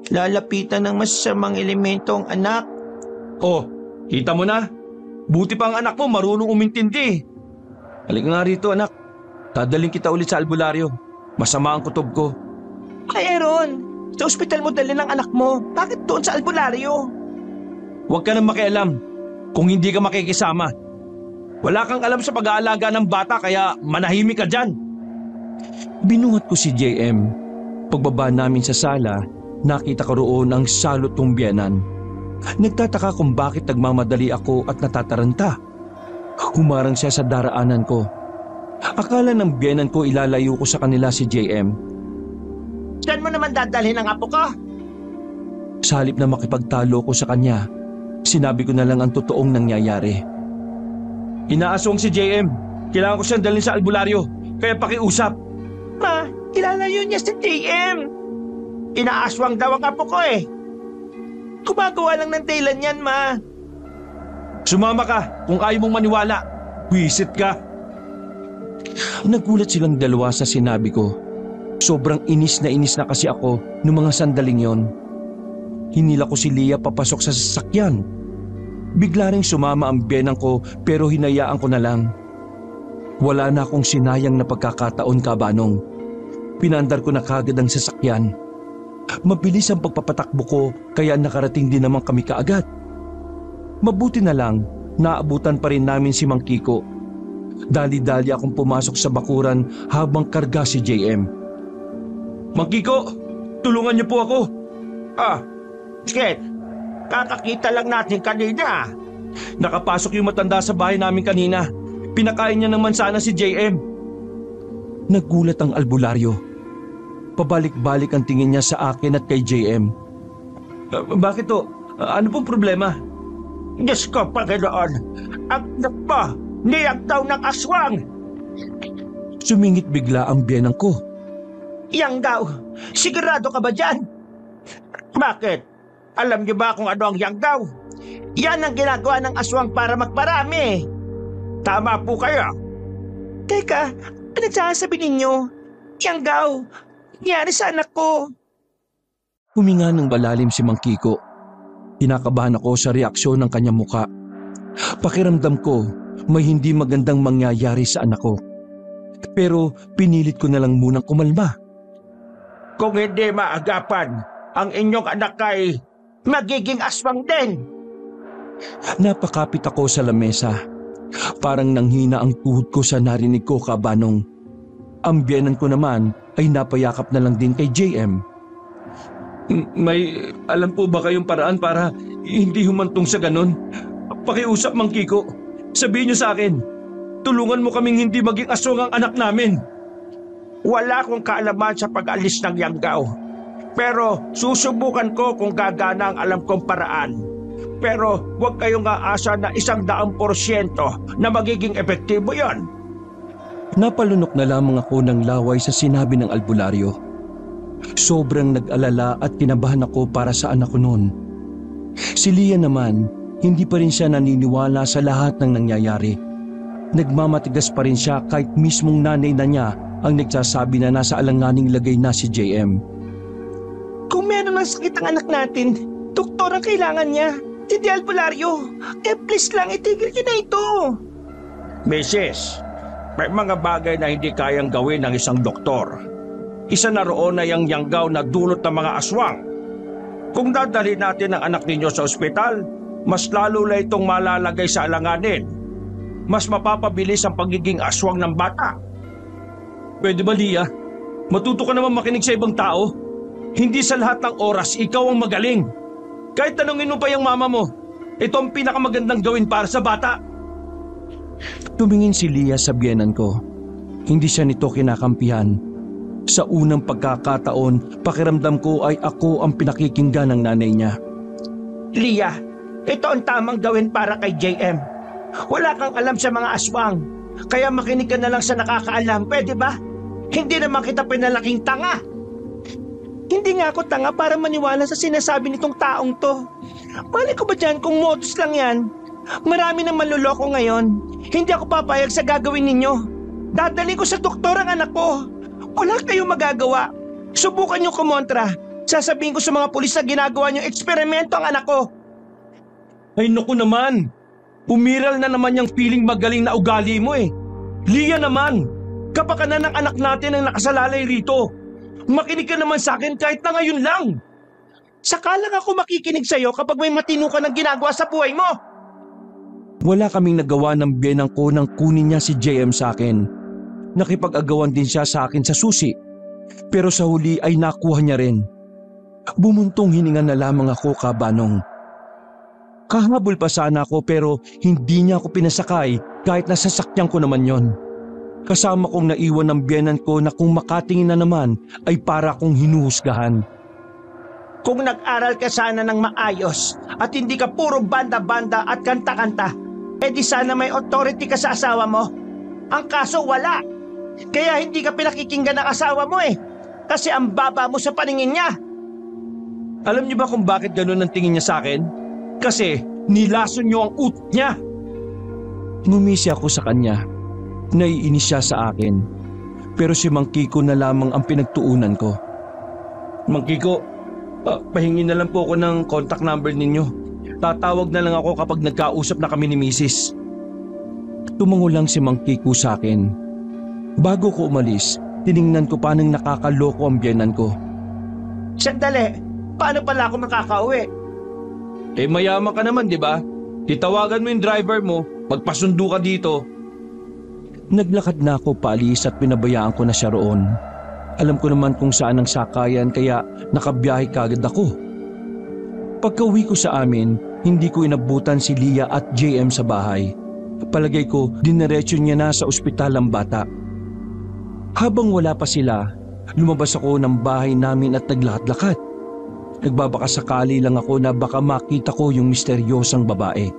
lalapitan ng masasamang elemento ang anak. Oh, kita mo na? Buti pa ang anak mo marunong umintindi. Halika nga rito anak. Dadaling kita ulit sa albularyo. Masama ang kutob ko. Ay Aaron, sa ospital mo dalhin ang anak mo. Bakit doon sa albularyo? Huwag ka nang makialam kung hindi ka makikisama. Wala kang alam sa pag-aalaga ng bata kaya manahimik ka dyan. Binuhat ko si JM. Pagbaba namin sa sala, nakita ko roon ang salot kong biyenan. Nagtataka kung bakit nagmamadali ako at natataranta. Humarang siya sa daraanan ko. Akala ng biyenan ko ilalayo ko sa kanila si JM. Saan mo naman dadalhin ang apo ko? Sa halip na makipagtalo ko sa kanya, sinabi ko na lang ang totoong nangyayari. Inaaswang si JM. Kailangan ko siyang dalhin sa albularyo. Kaya pakiusap. Ma, ilalayo niya si JM. Inaaswang daw ang apo ko eh. Gumagawa lang ng dahilan yan, Ma. Sumama ka kung ayaw mong maniwala. Wisit ka. Nagulat silang dalawa sa sinabi ko. Sobrang inis na kasi ako noong mga sandaling yon. Hinila ko si Leah papasok sa sasakyan. Bigla ring sumama ang biyenang ko pero hinayaan ko na lang. Wala na akong sinayang na pagkakataon kabanong. Pinandar ko na kagad ang sasakyan. Mabilis ang pagpapatakbo ko kaya nakarating din naman kami kaagad. Mabuti na lang, naabutan pa rin namin si Mang Kiko. Dali-dali akong pumasok sa bakuran habang karga si JM. Mang Kiko, tulungan niyo po ako. Skit, kakakita lang natin kanina. Nakapasok yung matanda sa bahay namin kanina. Pinakain niya naman sana si JM. Nagulat ang albularyo. Pabalik-balik ang tingin niya sa akin at kay JM. Bakit to? Ano pong problema? Diyos ko, Panginoon, ang anak mo, niyag daw ng aswang. Sumingit bigla ang biyenang ko. Yang daw, sigurado ka ba dyan? Bakit? Alam niyo ba kung ano ang yang daw? Yan ang ginagawa ng aswang para magparami. Tama po kayo. Teka, ano nagsasabi ninyo? Yang daw, nangyari sa anak ko. Huminga ng malalim si Mang Kiko. Kinakabahan ako sa reaksyon ng kanyang muka. Pakiramdam ko may hindi magandang mangyayari sa anak ko. Pero pinilit ko na lang munang kumalma. Kung hindi maagapan, ang inyong anak ay magiging aswang din. Napakapit ako sa lamesa. Parang nanghina ang tuhod ko sa narinig ko, Kabanong. Ang biyenan ko naman ay napayakap na lang din kay JM. May alam po ba kayong paraan para hindi humantong sa ganon? Pakiusap, Mang Kiko. Sabihin niyo sa akin, tulungan mo kaming hindi maging aswang ang anak namin. Wala akong kaalaman sa pag-alis ng Yanggaw. Pero susubukan ko kung gagana ang alam kong paraan. Pero huwag kayong aasa na 100% na magiging epektibo yon. Napalunok na lamang ako ng laway sa sinabi ng albularyo. Sobrang nag-alala at kinabahan ako para sa anak ko noon. Si Lia naman, hindi pa rin siya naniniwala sa lahat ng nangyayari. Nagmamatigas pa rin siya kahit mismong nanay na niya ang nagsasabi na nasa alanganing lagay na si JM. Kung meron ng sakit ang anak natin, doktor ang kailangan niya. Hindi albularyo. Please lang, itigil niyo na ito. Mrs., may mga bagay na hindi kayang gawin ng isang doktor. Isa na roon ay ang Yanggaw na dulot ng mga aswang. Kung dadalhin natin ang anak ninyo sa ospital, mas lalo na itong malalagay sa alanganin. Mas mapapabilis ang pagiging aswang ng bata. Pwede ba, Lia? Matuto ka naman makinig sa ibang tao. Hindi sa lahat ng oras ikaw ang magaling. Kahit tanungin mo pa yung mama mo, ito ang pinakamagandang gawin para sa bata. Tumingin si Lia sa biyenan ko. Hindi siya nito kinakampihan. Sa unang pagkakataon, pakiramdam ko ay ako ang pinakikinggan ng nanay niya. Lia, ito ang tamang gawin para kay JM. Wala kang alam sa mga aswang. Kaya makinig ka na lang sa nakakaalam, pwede ba? Hindi naman kita pinalaking tanga. Hindi nga ako tanga para maniwala sa sinasabi nitong taong to. Mali ko ba dyan kung modus lang yan? Marami nang manloloko ngayon. Hindi ako papayag sa gagawin ninyo. Dadali ko sa doktor ang anak ko. Wala kayong magagawa. Subukan niyo kumontra. Sasabihin ko sa mga pulis na ginagawa niyo eksperimento ang anak ko. Ay naku naman. Umiral na naman yung feeling magaling na ugali mo eh. Lia naman, kapakanan ng anak natin ang nakasalalay rito. Makinig ka naman sa akin kahit na ngayon lang. Saka lang ako makikinig sa'yo kapag may matino ka ng ginagawa sa buhay mo. Wala kaming nagawa ng biyenang ko nang kunin niya si JM sa akin. Nakipag-agawan din siya sa akin sa susi. Pero sa huli ay nakuha niya rin. Bumuntong hininga na lamang ako, Kabanong. Kahabol pa sana ako pero hindi niya ako pinasakay kahit nasasakyan ko naman yon. Kasama kong naiwan ng biyenan ko na kung makatingin na naman ay para kong hinuhusgahan. Kung nag-aral ka sana ng maayos at hindi ka puro banda-banda at kanta-kanta, edi sana may authority ka sa asawa mo. Ang kaso wala. Kaya hindi ka pinakikinggan ng asawa mo eh. Kasi ang baba mo sa paningin niya. Alam niyo ba kung bakit ganun ang tingin niya sa akin? Kasi nilason niyo ang utot niya. Ngumisi ako sa kanya. Naiinis siya sa akin. Pero si Mang Kiko na lamang ang pinagtuunan ko. Mang Kiko, pahingi na lang po ako ng contact number ninyo. Tatawag na lang ako kapag nagkausap na kami ni Mrs. Tumango lang si Mang Kiko sa akin. Bago ko umalis, tiningnan ko pa nang nakakaloko ang biyenan ko. Sandali, paano pala ako makakauwi? Eh mayaman ka naman, di ba? Titawagan mo yung driver mo, magpasundo ka dito. Naglakad na ako paalis at pinabayaan ko na siya roon. Alam ko naman kung saan ang sakayan kaya nakabiyahe kagad ako. Pagka-uwi ko sa amin, hindi ko inabutan si Lia at JM sa bahay. Palagay ko, dinerecho niya na sa ospital ang bata. Habang wala pa sila, lumabas ako ng bahay namin at naglakad-lakad. Nagbabakasakali lang ako na baka makita ko yung misteryosang babae.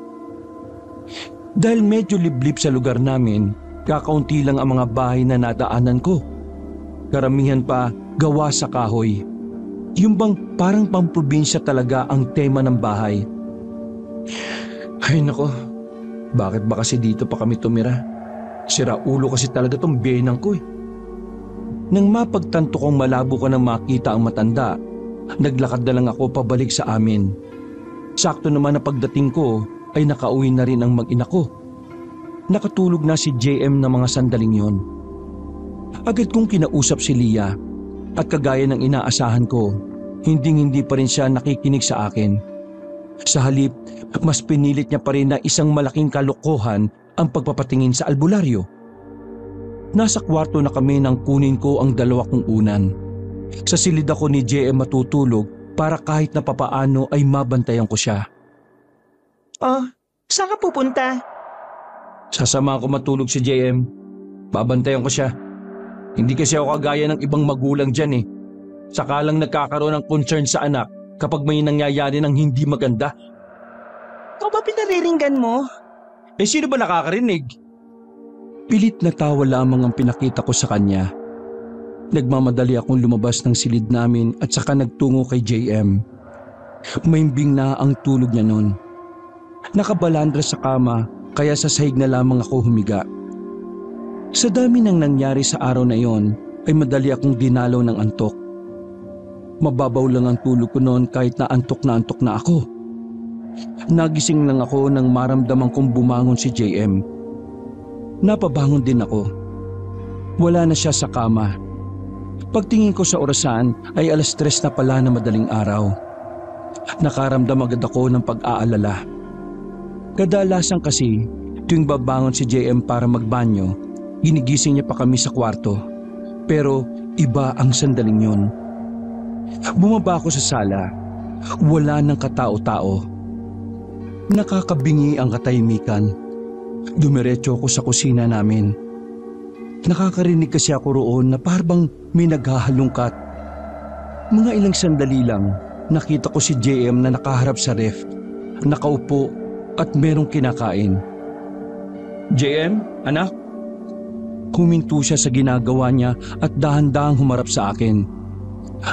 Dahil medyo liblib sa lugar namin, kakaunti lang ang mga bahay na nadaanan ko. Karamihan pa gawa sa kahoy. Yung bang parang pamprobinsya talaga ang tema ng bahay. Ay nako, bakit ba kasi dito pa kami tumira? Sira ulo kasi talaga tong biyenang ko eh. Nang mapagtanto kong malabo ko nang makita ang matanda, naglakad na lang ako pabalik sa amin. Sakto naman na pagdating ko ay nakauwi na rin ang mag-ina ko. Nakatulog na si JM na mga sandaling yon. Agad kong kinausap si Lia at kagaya ng inaasahan ko, hindi pa rin siya nakikinig sa akin. Sa halip, mas pinilit niya pa rin na isang malaking kalokohan ang pagpapatingin sa albularyo. Nasa kwarto na kami nang kunin ko ang 2 kong unan. Sa silid ako ni JM matutulog para kahit na papaano ay mabantayan ko siya. Oh, saan ka pupunta? Sasama ko matulog si JM. Babantayan ko siya. Hindi kasi ako kagaya ng ibang magulang dyan eh. Saka lang nagkakaroon ng concern sa anak kapag may nangyayari ng hindi maganda. Ikaw ba pinariringgan mo? Eh sino ba nakakarinig? Pilit na tawa lamang ang pinakita ko sa kanya. Nagmamadali akong lumabas ng silid namin at saka nagtungo kay JM. Maimbing na ang tulog niya noon. Nakabalandra sa kama kaya sa sahig na lamang ako humiga. Sa dami ng nangyari sa araw na iyon ay madali akong dinalaw ng antok. Mababaw lang ang tulog ko noon kahit na antok na ako. Nagising lang ako nang maramdaman kong bumangon si JM. Napabangon din ako. Wala na siya sa kama. Pagtingin ko sa orasan ay 3:00 na pala na madaling araw. Nakaramdam agad ako ng pag-aalala. Kadalasan kasi tuwing babangon si JM para magbanyo, ginigising niya pa kami sa kwarto. Pero iba ang sandaling yun. Bumaba ako sa sala. Wala nang katao-tao. Nakakabingi ang katahimikan. Dumiretso ako sa kusina namin. Nakakarinig kasi ako roon na parang may naghahalungkat. Mga ilang sandali lang, nakita ko si JM na nakaharap sa ref, nakaupo at merong kinakain. JM, anak? Huminto siya sa ginagawa niya at dahan-dahang humarap sa akin.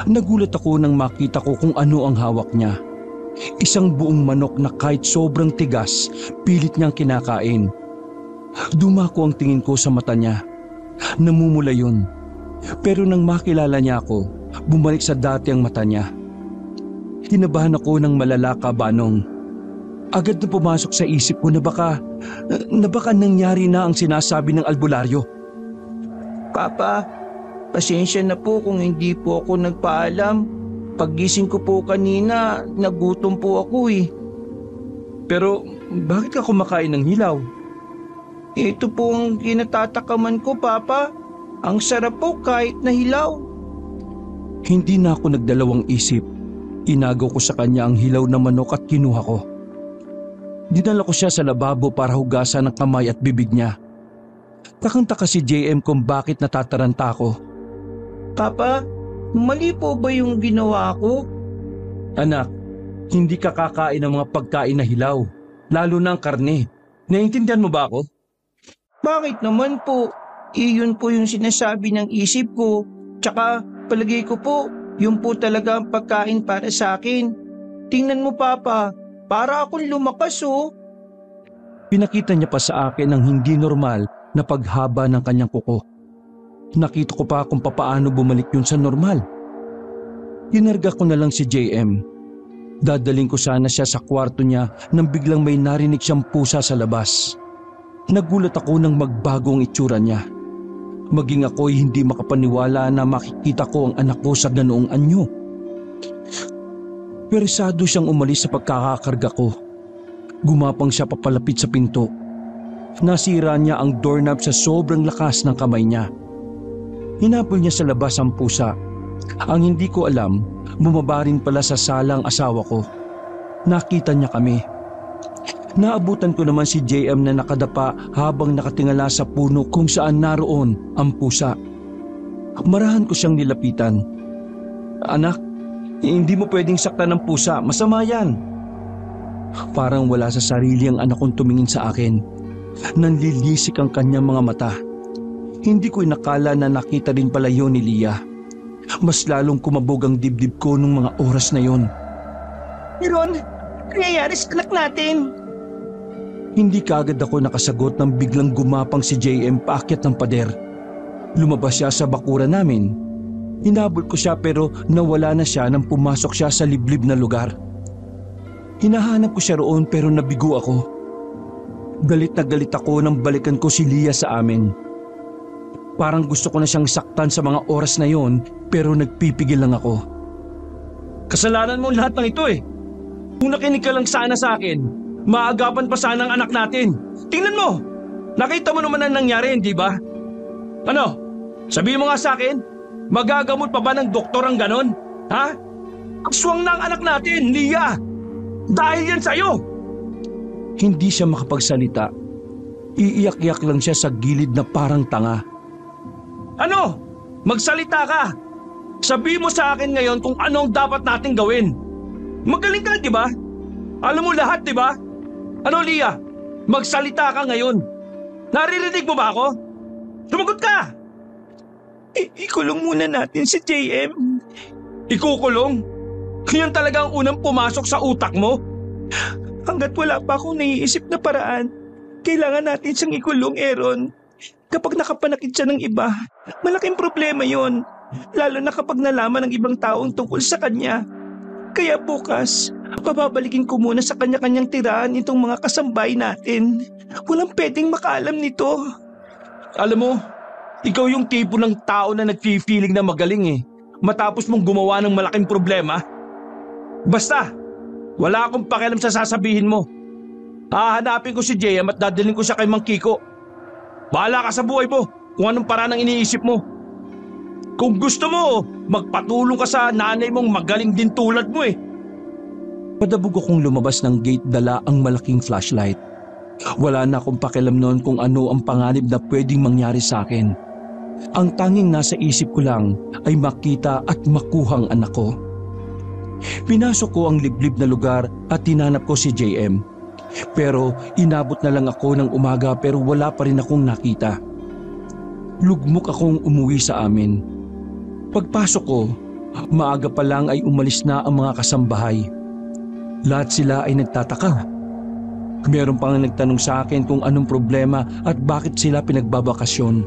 Nagulat ako nang makita ko kung ano ang hawak niya. Isang buong manok na kahit sobrang tigas, pilit niyang kinakain. Dumako ang tingin ko sa mata niya. Namumula yun. Pero nang makilala niya ako, bumalik sa dati ang mata niya. Kinabahan ako ng malala, Banong. Agad na pumasok sa isip ko na baka nangyari na ang sinasabi ng albularyo. Papa, pasensya na po kung hindi po ako nagpaalam. Paggising ko po kanina, nagutom po ako eh. Pero bakit ka kumakain ng hilaw? Ito po ang kinatatakaman ko, Papa. Ang sarap po kahit na hilaw. Hindi na ako nagdalawang isip. Inagaw ko sa kanya ang hilaw na manok at kinuha ko. Dinala ko siya sa lababo para hugasan ang kamay at bibig niya. Takang-taka si JM kung bakit natataranta ako. Papa, mali po ba yung ginawa ko? Anak, hindi ka kakain ng mga pagkain na hilaw, lalo na ang karne. Naiintindihan mo ba ako? Bakit naman po? Iyon po yung sinasabi ng isip ko. Tsaka palagay ko po, yun po talaga ang pagkain para sa akin. Tingnan mo, Papa, para akong lumakas oh. Pinakita niya pa sa akin ang hindi normal na paghaba ng kanyang kuko. Nakita ko pa kung papaano bumalik yun sa normal. Inarga ko na lang si JM. Dadaling ko sana siya sa kwarto niya nang biglang may narinig siyang pusa sa labas. Nagulat ako nang magbago ang itsura niya. Maging ako'y hindi makapaniwala na makikita ko ang anak ko sa ganoong anyo. Persado siyang umalis sa pagkakakarga ko. Gumapang siya papalapit sa pinto. Nasira niya ang doorknob sa sobrang lakas ng kamay niya. Hinapol niya sa labas ang pusa. Ang hindi ko alam, bumaba rin pala sa sala ang asawa ko. Nakita niya kami. Naabutan ko naman si JM na nakadapa habang nakatingala sa puno kung saan naroon ang pusa. Marahan ko siyang nilapitan. Anak, hindi mo pwedeng saktan ng pusa, masama yan. Parang wala sa sarili ang anak kong tumingin sa akin. Nanlilisik ang kanyang mga mata. Hindi ko inakala na nakita rin pala yun ni Lia. Mas lalong kumabog ang dibdib ko nung mga oras na yon. Ron, nangyayari sa anak natin. Hindi kaagad ako nakasagot nang biglang gumapang si JM paakyat ng pader. Lumabas siya sa bakuran namin. Hinabol ko siya pero nawala na siya nang pumasok siya sa liblib na lugar. Hinahanap ko siya roon pero nabigo ako. Galit na galit ako nang balikan ko si Lia sa amin. Parang gusto ko na siyang saktan sa mga oras na yon pero nagpipigil lang ako. Kasalanan mo lahat ng ito eh. Kung nakinig ka lang sana sa akin, maagapan pa sana ang anak natin. Tingnan mo! Nakita mo naman ang nangyari, hindi ba? Ano? Sabihin mo nga sa akin, magagamot pa ba ng doktor ang ganon? Ha? Aswang na ang anak natin, Lia! Dahil yan sa'yo! Hindi siya makapagsalita. Iiyak-iyak lang siya sa gilid na parang tanga. Ano? Magsalita ka! Sabihin mo sa akin ngayon kung ano ang dapat nating gawin. Magaling ka, di ba? Alam mo lahat, di ba? Ano, Lia? Magsalita ka ngayon. Naririnig mo ba ako? Sumagot ka! Ikulong muna natin si JM. Ikukulong? Yan talaga ang unang pumasok sa utak mo? Hanggat wala pa akong naiisip na paraan, kailangan natin siyang ikulong, Aaron. Kapag nakapanakit siya ng iba, malaking problema yon. Lalo na kapag nalaman ng ibang taong tungkol sa kanya. Kaya bukas, pababalikin ko muna sa kanya-kanyang tirahan itong mga kasambay natin. Walang pwedeng makaalam nito. Alam mo, ikaw yung tipo ng tao na nag-feeling na magaling matapos mong gumawa ng malaking problema. Basta, wala akong pakialam sa sasabihin mo. Hahanapin ko si JM at dadalhin ko siya kay Mang Kiko. Bahala ka sa buhay mo kung anong paraan ang iniisip mo. Kung gusto mo, magpatulong ka sa nanay mong magaling din tulad mo Padabog akong lumabas ng gate dala ang malaking flashlight. Wala na akong pakialam noon kung ano ang panganib na pwedeng mangyari sa akin. Ang tanging nasa isip ko lang ay makita at makuhang anak ko. Pinasok ko ang liblib na lugar at tinanap ko si JM. Pero inabot na lang ako ng umaga pero wala pa rin akong nakita. Lugmok akong umuwi sa amin. Pagpasok ko, maaga pa lang ay umalis na ang mga kasambahay. Lahat sila ay nagtataka. Meron pang nagtanong sa akin kung anong problema at bakit sila pinagbabakasyon.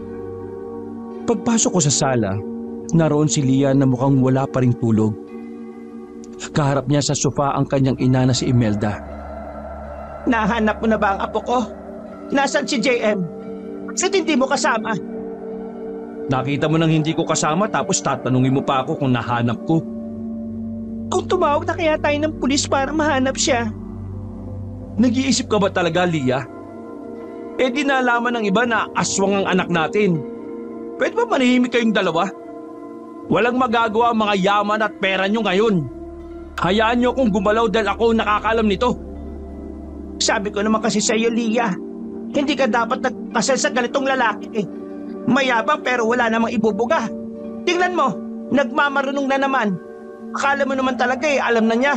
Pagpasok ko sa sala, naroon si Lia na mukhang wala pa ring tulog. Kaharap niya sa sofa ang kanyang ina na si Imelda. Nahanap mo na ba ang apo ko? Nasaan si JM? Bakit hindi mo kasama? Nakita mo nang hindi ko kasama tapos tatanungin mo pa ako kung nahanap ko. Kung tumawag na kaya tayo ng pulis para mahanap siya. Nag-iisip ka ba talaga, Lia? Di nalaman ng iba na aswang ang anak natin. Pwede ba manahimik kayong dalawa? Walang magagawa ang mga yaman at pera nyo ngayon. Hayaan nyo akong gumalaw dahil ako nakakaalam nito. Sabi ko naman kasi sa iyo, Lia, hindi ka dapat nagkasal sa ganitong lalaki Mayabang pero wala namang ibubuga. Tingnan mo, nagmamarunong na naman. Akala mo naman talaga alam na niya.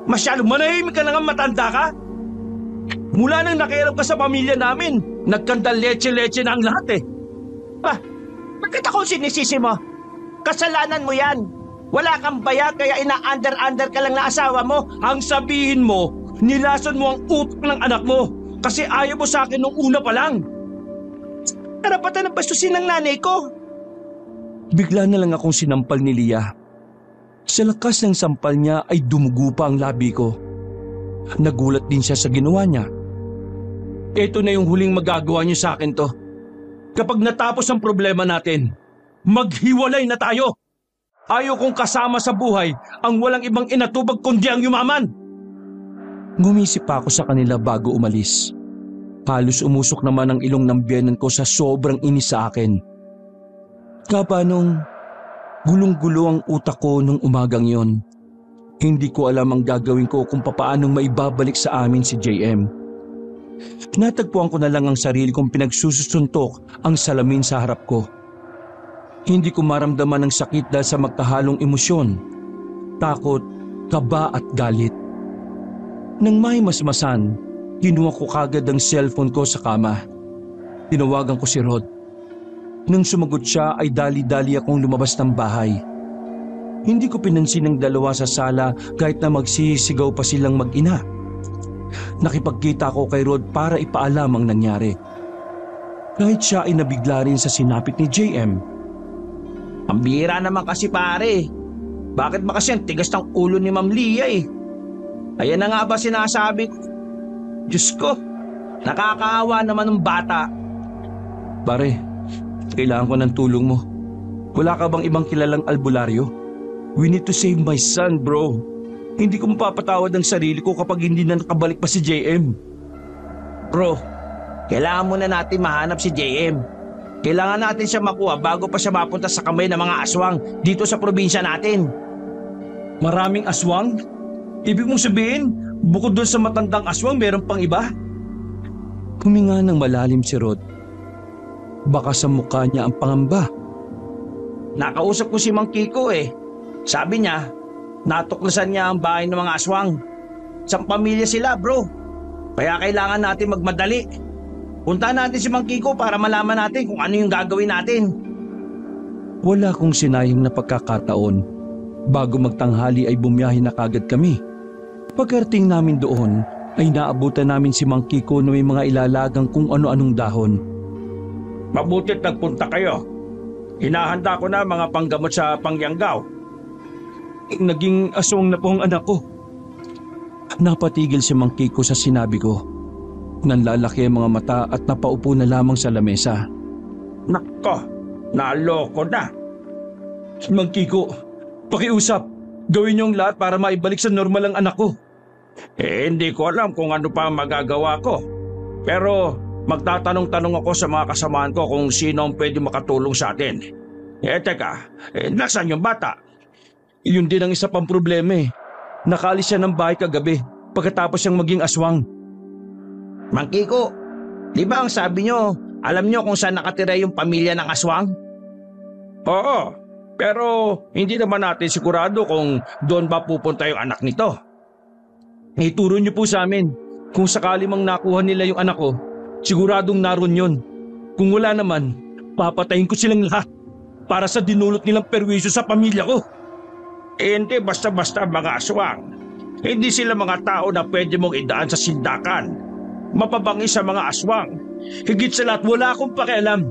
Masyadong manahimik ka na nga, matanda ka. Mula nang nakialam ka sa pamilya namin, nagkandal leche-leche na ang lahat Bakit ako sinisisi mo? Kasalanan mo yan. Wala kang baya kaya ina-under-under ka lang na asawa mo. Ang sabihin mo, nilason mo ang utak ng anak mo kasi ayaw mo sa akin nung una pa lang. Karapatan na bastusin ng nanay ko. Bigla na lang akong sinampal ni Lia. Sa lakas ng sampal niya ay dumugo pa ang labi ko. Nagulat din siya sa ginawa niya. Ito na yung huling magagawa niyo sa akin to. Kapag natapos ang problema natin, maghiwalay na tayo. Ayaw kong kasama sa buhay ang walang ibang inatubag kundi ang yumaman. Ngumisip pa ako sa kanila bago umalis. Halos umusok naman ang ilong ng biyenan ko sa sobrang inis sa akin. Kapanong gulong-gulo ang utak ko nung umagang yon. Hindi ko alam ang gagawin ko kung papaanong maibabalik sa amin si JM. Natagpuan ko na lang ang sarili kong pinagsusuntok ang salamin sa harap ko. Hindi ko maramdaman ang sakit dahil sa magkahalong emosyon, takot, kaba at galit. Nang may masmasan, kinuha ko kagad ang cellphone ko sa kama. Tinawagan ko si Rod. Nang sumagot siya ay dali-dali akong lumabas ng bahay. Hindi ko pinansin ang dalawa sa sala kahit na magsisigaw pa silang mag-ina. Nakipagkita ako kay Rod para ipaalam ang nangyari. Kahit siya ay nabigla rin sa sinapit ni JM. Ang bihira naman kasi pare. Bakit ba kasi ang tigas ng ulo ni Ma'am Lia Ayan na nga ba sinasabi ko? Diyos ko, nakakaawa naman ng bata. Pare, kailangan ko ng tulong mo. Wala ka bang ibang kilalang albularyo? We need to save my son, bro. Hindi ko mapapatawad ang sarili ko kapag hindi na nakabalik pa si JM. Bro, kailangan muna natin mahanap si JM. Kailangan natin siya makuha bago pa siya mapunta sa kamay ng mga aswang dito sa probinsya natin. Maraming aswang? Ibig mong sabihin, bukod doon sa matandang aswang, meron pang iba? Huminga ng malalim si Rod. Baka sa mukha niya ang pangamba. Nakausap ko si Mang Kiko eh. Sabi niya, natuklasan niya ang bahay ng mga aswang. Isang pamilya sila, bro. Kaya kailangan natin magmadali. Puntahan natin si Mang Kiko para malaman natin kung ano yung gagawin natin. Wala kong sinayang na pagkakataon. Bago magtanghali ay bumiyahe na kagad kami. Pagkarating namin doon ay naabutan namin si Mang Kiko na may mga ilalagang kung ano-anong dahon. Mabutit nagpunta kayo. Hinahanda ko na mga panggamot sa pangyanggaw. Naging aswang na po ang anak ko. Napatigil si Mang Kiko sa sinabi ko. Nanlalaki ang mga mata at napaupo na lamang sa lamesa. Nako, naloko na. Mang Kiko, pakiusap. Gawin niyo ang lahat para maibalik sa normal ang anak ko. Hindi ko alam kung ano pa ang magagawa ko. Pero magtatanong-tanong ako sa mga kasamahan ko kung sino ang pwede makatulong sa atin. Teka, nasaan yung bata? Yun din ang isa pang problema eh. Nakalis siya ng bahay kagabi pagkatapos siyang maging aswang. Mang Kiko, di ba ang sabi nyo, alam nyo kung saan nakatira yung pamilya ng aswang? Oo, pero hindi naman natin sigurado kung doon ba pupunta yung anak nito. Ituro niyo po sa amin. Kung sakali mang nakuha nila yung anak ko, siguradong naroon yun. Kung wala naman, papatayin ko silang lahat para sa dinulot nilang perwisyo sa pamilya ko. Hindi basta-basta mga aswang. Hindi sila mga tao na pwede mong idaan sa sindakan. Mapabangis sa mga aswang. Higit sa lahat, wala akong pakialam.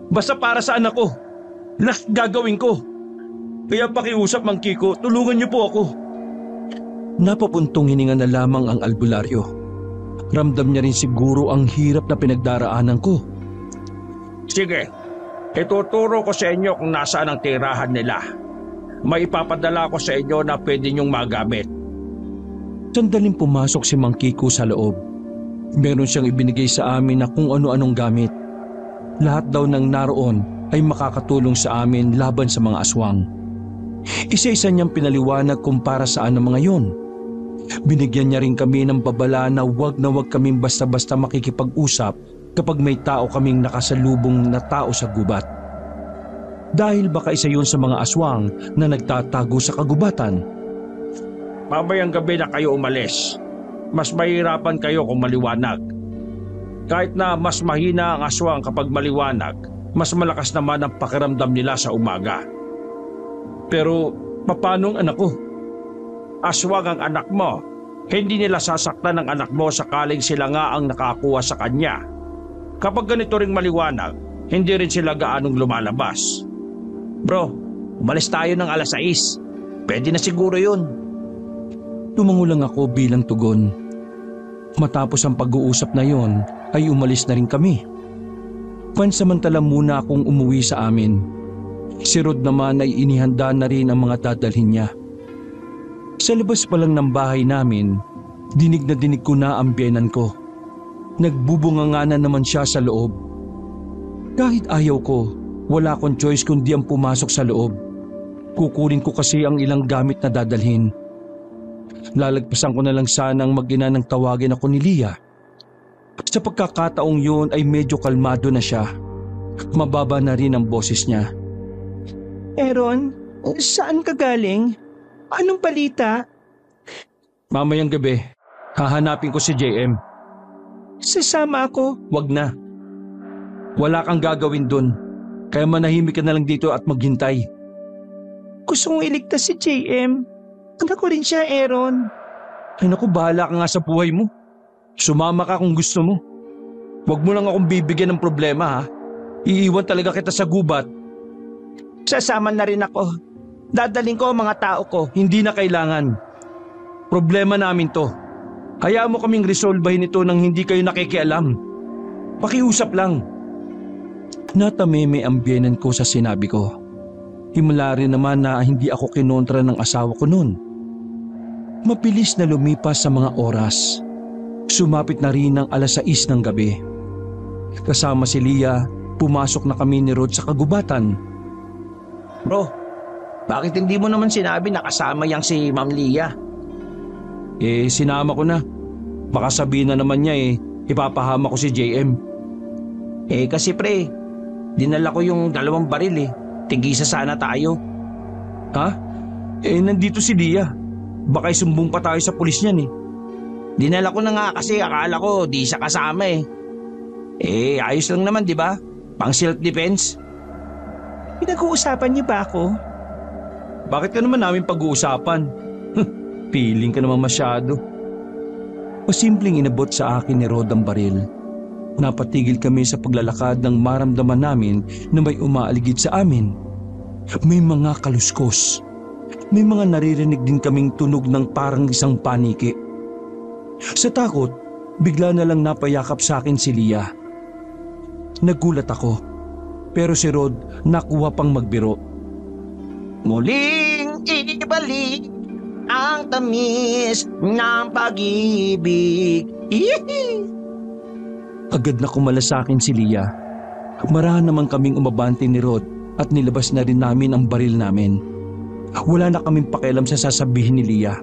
Basta para sa anak ko. Lahat gagawin ko. Kaya pakiusap, Mang Kiko, tulungan niyo po ako. Napapuntong hininga na lamang ang albularyo. Ramdam niya rin siguro ang hirap na pinagdaraanan ko. Sige, ituturo ko sa inyo kung nasaan ang tirahan nila. May ipapadala ko sa inyo na pwede niyong magamit. Sandaling pumasok si Mang Kiko sa loob. Meron siyang ibinigay sa amin na kung ano-anong gamit. Lahat daw ng naroon ay makakatulong sa amin laban sa mga aswang. Isa-isa niyang pinaliwanag kung para saan ang mga yon. Binigyan niya rin kami ng babala na wag kaming basta-basta makikipag-usap kapag may tao kaming nakasalubong na tao sa gubat. Dahil baka isa yun sa mga aswang na nagtatago sa kagubatan. Mamayang gabi na kayo umalis. Mas mahirapan kayo kung maliwanag. Kahit na mas mahina ang aswang kapag maliwanag, mas malakas naman ang pakiramdam nila sa umaga. Pero paano ang anak ko? Aswang ang anak mo. Hindi nila sasaktan ang anak mo sakaling sila nga ang nakakuha sa kanya. Kapag ganito ring maliwanag, hindi rin sila gaanong lumalabas. Bro, umalis tayo ng 6:00. Pwede na siguro yun. Tumango lang ako bilang tugon. Matapos ang pag-uusap na yon, ay umalis na rin kami. Pansamantala muna akong umuwi sa amin. Si Rod naman ay inihanda na rin ang mga dadalhin niya. Sa labas pa lang ng bahay namin, dinig na dinig ko na ang biyenan ko. Nagbubunganga na naman siya sa loob. Kahit ayaw ko, wala akong choice kundi ang pumasok sa loob. Kukunin ko kasi ang ilang gamit na dadalhin. Lalagpasan ko na lang sanang mag-ina ng tawagin ako ni Leah. Sa pagkakataong yun ay medyo kalmado na siya. Mababa na rin ang boses niya. Aaron, saan ka galing? Anong balita? Mamayang gabi, hahanapin ko si JM. Sasama ako. Wag na. Wala kang gagawin dun. Kaya manahimik ka na lang dito at maghintay. Gusto kong iligtas si JM. Anak ko rin siya, Aaron. Ay naku, bahala ka nga sa buhay mo. Sumama ka kung gusto mo. Huwag mo lang akong bibigyan ng problema ha. Iiwan talaga kita sa gubat. Sasama na rin ako. Dadaling ko ang mga tao ko. Hindi na kailangan. Problema namin to. Hayaan mo kaming resolbahin ito nang hindi kayo nakikialam. Pakiusap lang. Natameme ang biyenan ko sa sinabi ko. Himala rin naman na hindi ako kinontra ng asawa ko noon. Mabilis na lumipas sa mga oras. Sumapit na rin ang 6:00 ng gabi. Kasama si Leah, pumasok na kami ni Rod sa kagubatan. Bro, bakit hindi mo naman sinabi na kasama yang si Ma'am Leah? Sinama ko na. Baka sabihin na naman niya ipapahama ko si JM. Kasi pre, dinala ko yung 2 baril Tigisa sana tayo. Ha? Nandito si Leah. Baka isumbong pa tayo sa pulis niyan Dinala ko na nga kasi akala ko di siya kasama ayos lang naman, di ba? Pang self-defense. Pinag-uusapan niyo ba ako? Bakit ka naman namin pag-uusapan? Feeling ka naman masyado. Pasimpleng inabot sa akin ni Rod ang baril. Napatigil kami sa paglalakad nang maramdaman namin na may umaaligid sa amin. May mga kaluskos. May mga naririnig din kaming tunog ng parang isang paniki. Sa takot, bigla na lang napayakap sa akin si Leah. Nagulat ako, pero si Rod nakuha pang magbiro. Muling ibalik ang tamis ng pag-ibig. Agad na kumala sa akin si Leah. Marahan naman kaming umabante ni Rod at nilabas na rin namin ang baril namin. Wala na kaming pakialam sa sasabihin ni Leah.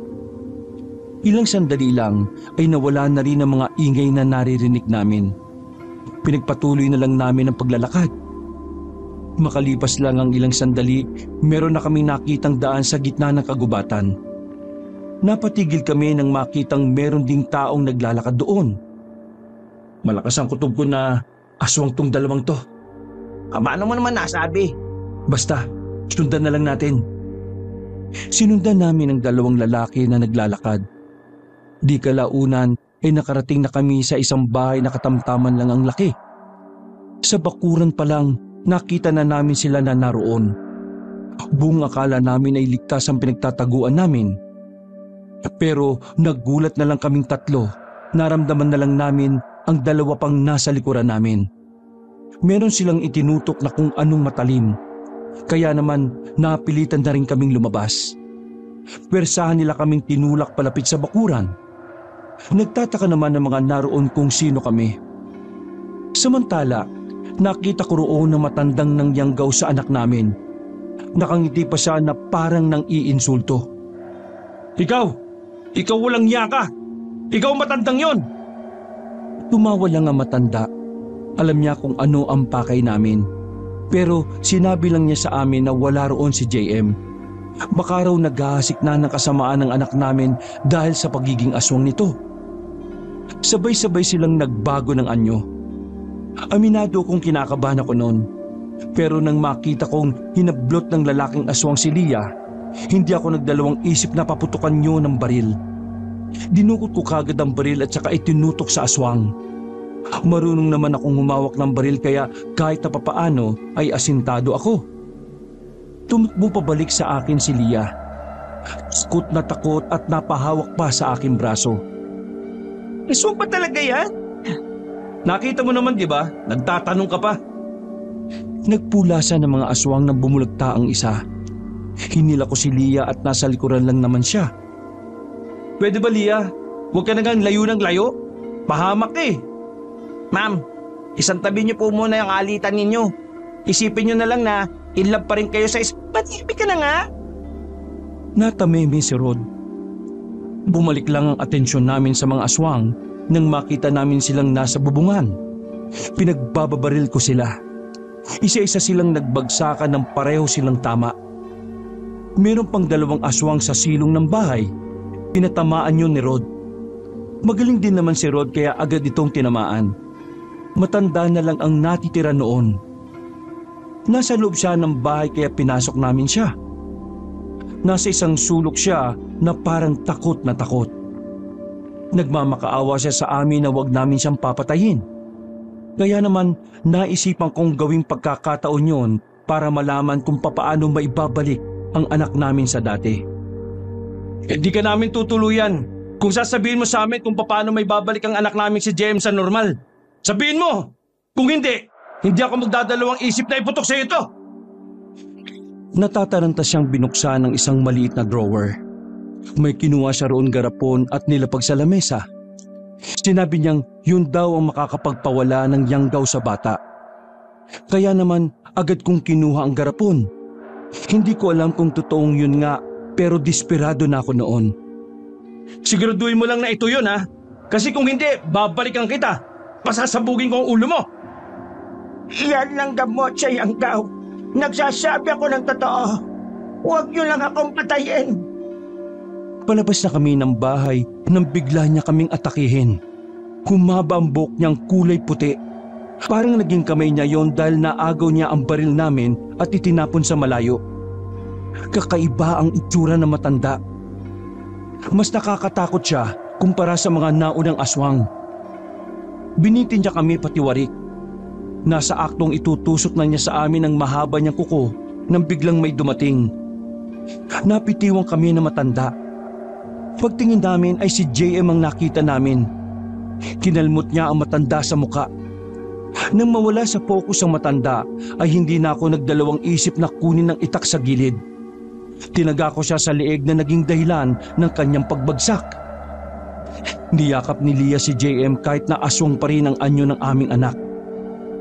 Ilang sandali lang ay nawala na rin ang mga ingay na naririnig namin. Pinagpatuloy na lang namin ang paglalakad. Makalipas lang ang ilang sandali, meron na kaming nakitang daan sa gitna ng kagubatan. Napatigil kami nang makitang meron ding taong naglalakad doon. Malakas ang kutob ko na aswang tong 2 to. Paano mo naman nasabi? Basta, sundan na lang natin. Sinundan namin ang 2 lalaki na naglalakad. Di kalaunan ay nakarating na kami sa isang bahay na katamtaman lang ang laki. Sa bakuran pa lang, nakita na namin sila na naroon. Buong akala namin ay ligtas ang pinagtataguan namin. Pero naggulat na lang kaming 3. Naramdaman na lang namin ang 2 pang nasa likuran namin. Meron silang itinutok na kung anong matalim. Kaya naman napilitan na rin kaming lumabas. Pwersahan nila kaming tinulak palapit sa bakuran. Nagtataka naman ang mga naroon kung sino kami. Samantala, nakita ko roon na matandang nangyanggaw sa anak namin. Nakangiti pa siya na parang nang iinsulto. Ikaw walang hiya ka! Ikaw matandang yon! Tumawa lang ang matanda. Alam niya kung ano ang pakay namin. Pero sinabi lang niya sa amin na wala roon si JM. Baka raw naghahasik na ng kasamaan ng anak namin dahil sa pagiging aswang nito. Sabay-sabay silang nagbago ng anyo. Aminado kong kinakabahan ako noon. Pero nang makita kong hinablot ng lalaking aswang si Leah, hindi ako nagdalawang isip na paputukan niyo ng baril. Dinukot ko kagad ang baril at saka itinutok sa aswang. Marunong naman akong humawak ng baril kaya kahit na papaano ay asintado ako. Tumakbo pabalik sa akin si Leah. Takot na takot at napahawak pa sa aking braso. Aswang ba talaga yan? Nakita mo naman, di ba? Nagtatanong ka pa. Nagpulasa ng mga aswang nang bumulagta ang isa. Hinila ko si Leah at nasa likuran lang naman siya. Pwede ba, Leah? Huwag ka nagang layo ng layo. Pahamak Ma'am, isang tabi niyo po muna yung alitan ninyo. Isipin niyo na lang na in love pa rin kayo sa Ba't ka na nga? Natameme si Rod. Bumalik lang ang atensyon namin sa mga aswang nang makita namin silang nasa bubungan. Pinagbababaril ko sila. Isa-isa silang nagbagsakan ng pareho silang tama. Meron pang 2 aswang sa silong ng bahay. Pinatamaan yun ni Rod. Magaling din naman si Rod kaya agad itong tinamaan. Matanda na lang ang natitira noon. Nasa loob siya ng bahay kaya pinasok namin siya. Nasa isang sulok siya na parang takot na takot. Nagmamakaawa siya sa amin na wag namin siyang papatayin. Kaya naman naisipan kong gawing pagkakataon yon para malaman kung papaano maibabalik ang anak namin sa dati. Hindi ka namin tutuluyan kung sasabihin mo sa amin kung paano may babalik ang anak namin si James sa normal. Sabihin mo! Kung hindi ako magdadalawang isip na iputok sa ito! Natataranta siyang binuksan ng isang maliit na drawer. May kinuha siya roon garapon at nilapag sa lamesa. Sinabi niyang yun daw ang makakapagpawala ng yanggaw sa bata. Kaya naman agad kong kinuha ang garapon. Hindi ko alam kung totoong yun nga, pero desperado na ako noon. Siguraduhin mo lang na ito yun, ha? Kasi kung hindi, babalikan kita. Pasasabugin ko ang ulo mo. Iyan lang gamot sa yanggaw. Nagsasabi ako ng totoo. Huwag niyo lang akong patayin. Palabas na kami ng bahay nang bigla niya kaming atakihin. Humaba ang buhok niyang kulay puti. Parang naging kamay niya yon dahil naagaw niya ang baril namin at itinapon sa malayo. Kakaiba ang itsura ng matanda. Mas nakakatakot siya kumpara sa mga naunang aswang. Binitin niya kami patiwarik. Nasa aktong itutusok na niya sa amin ang mahaba niyang kuko nang biglang may dumating. Napitiwang kami na matanda. Pagtingin namin ay si JM ang nakita namin. Kinalmot niya ang matanda sa muka. Nang mawala sa focus ang matanda ay hindi na ako nagdalawang isip na kunin ang itak sa gilid. Tinaga ko siya sa leeg na naging dahilan ng kanyang pagbagsak. Niyakap ni Leah si JM kahit na aswang pa rin ang anyo ng aming anak.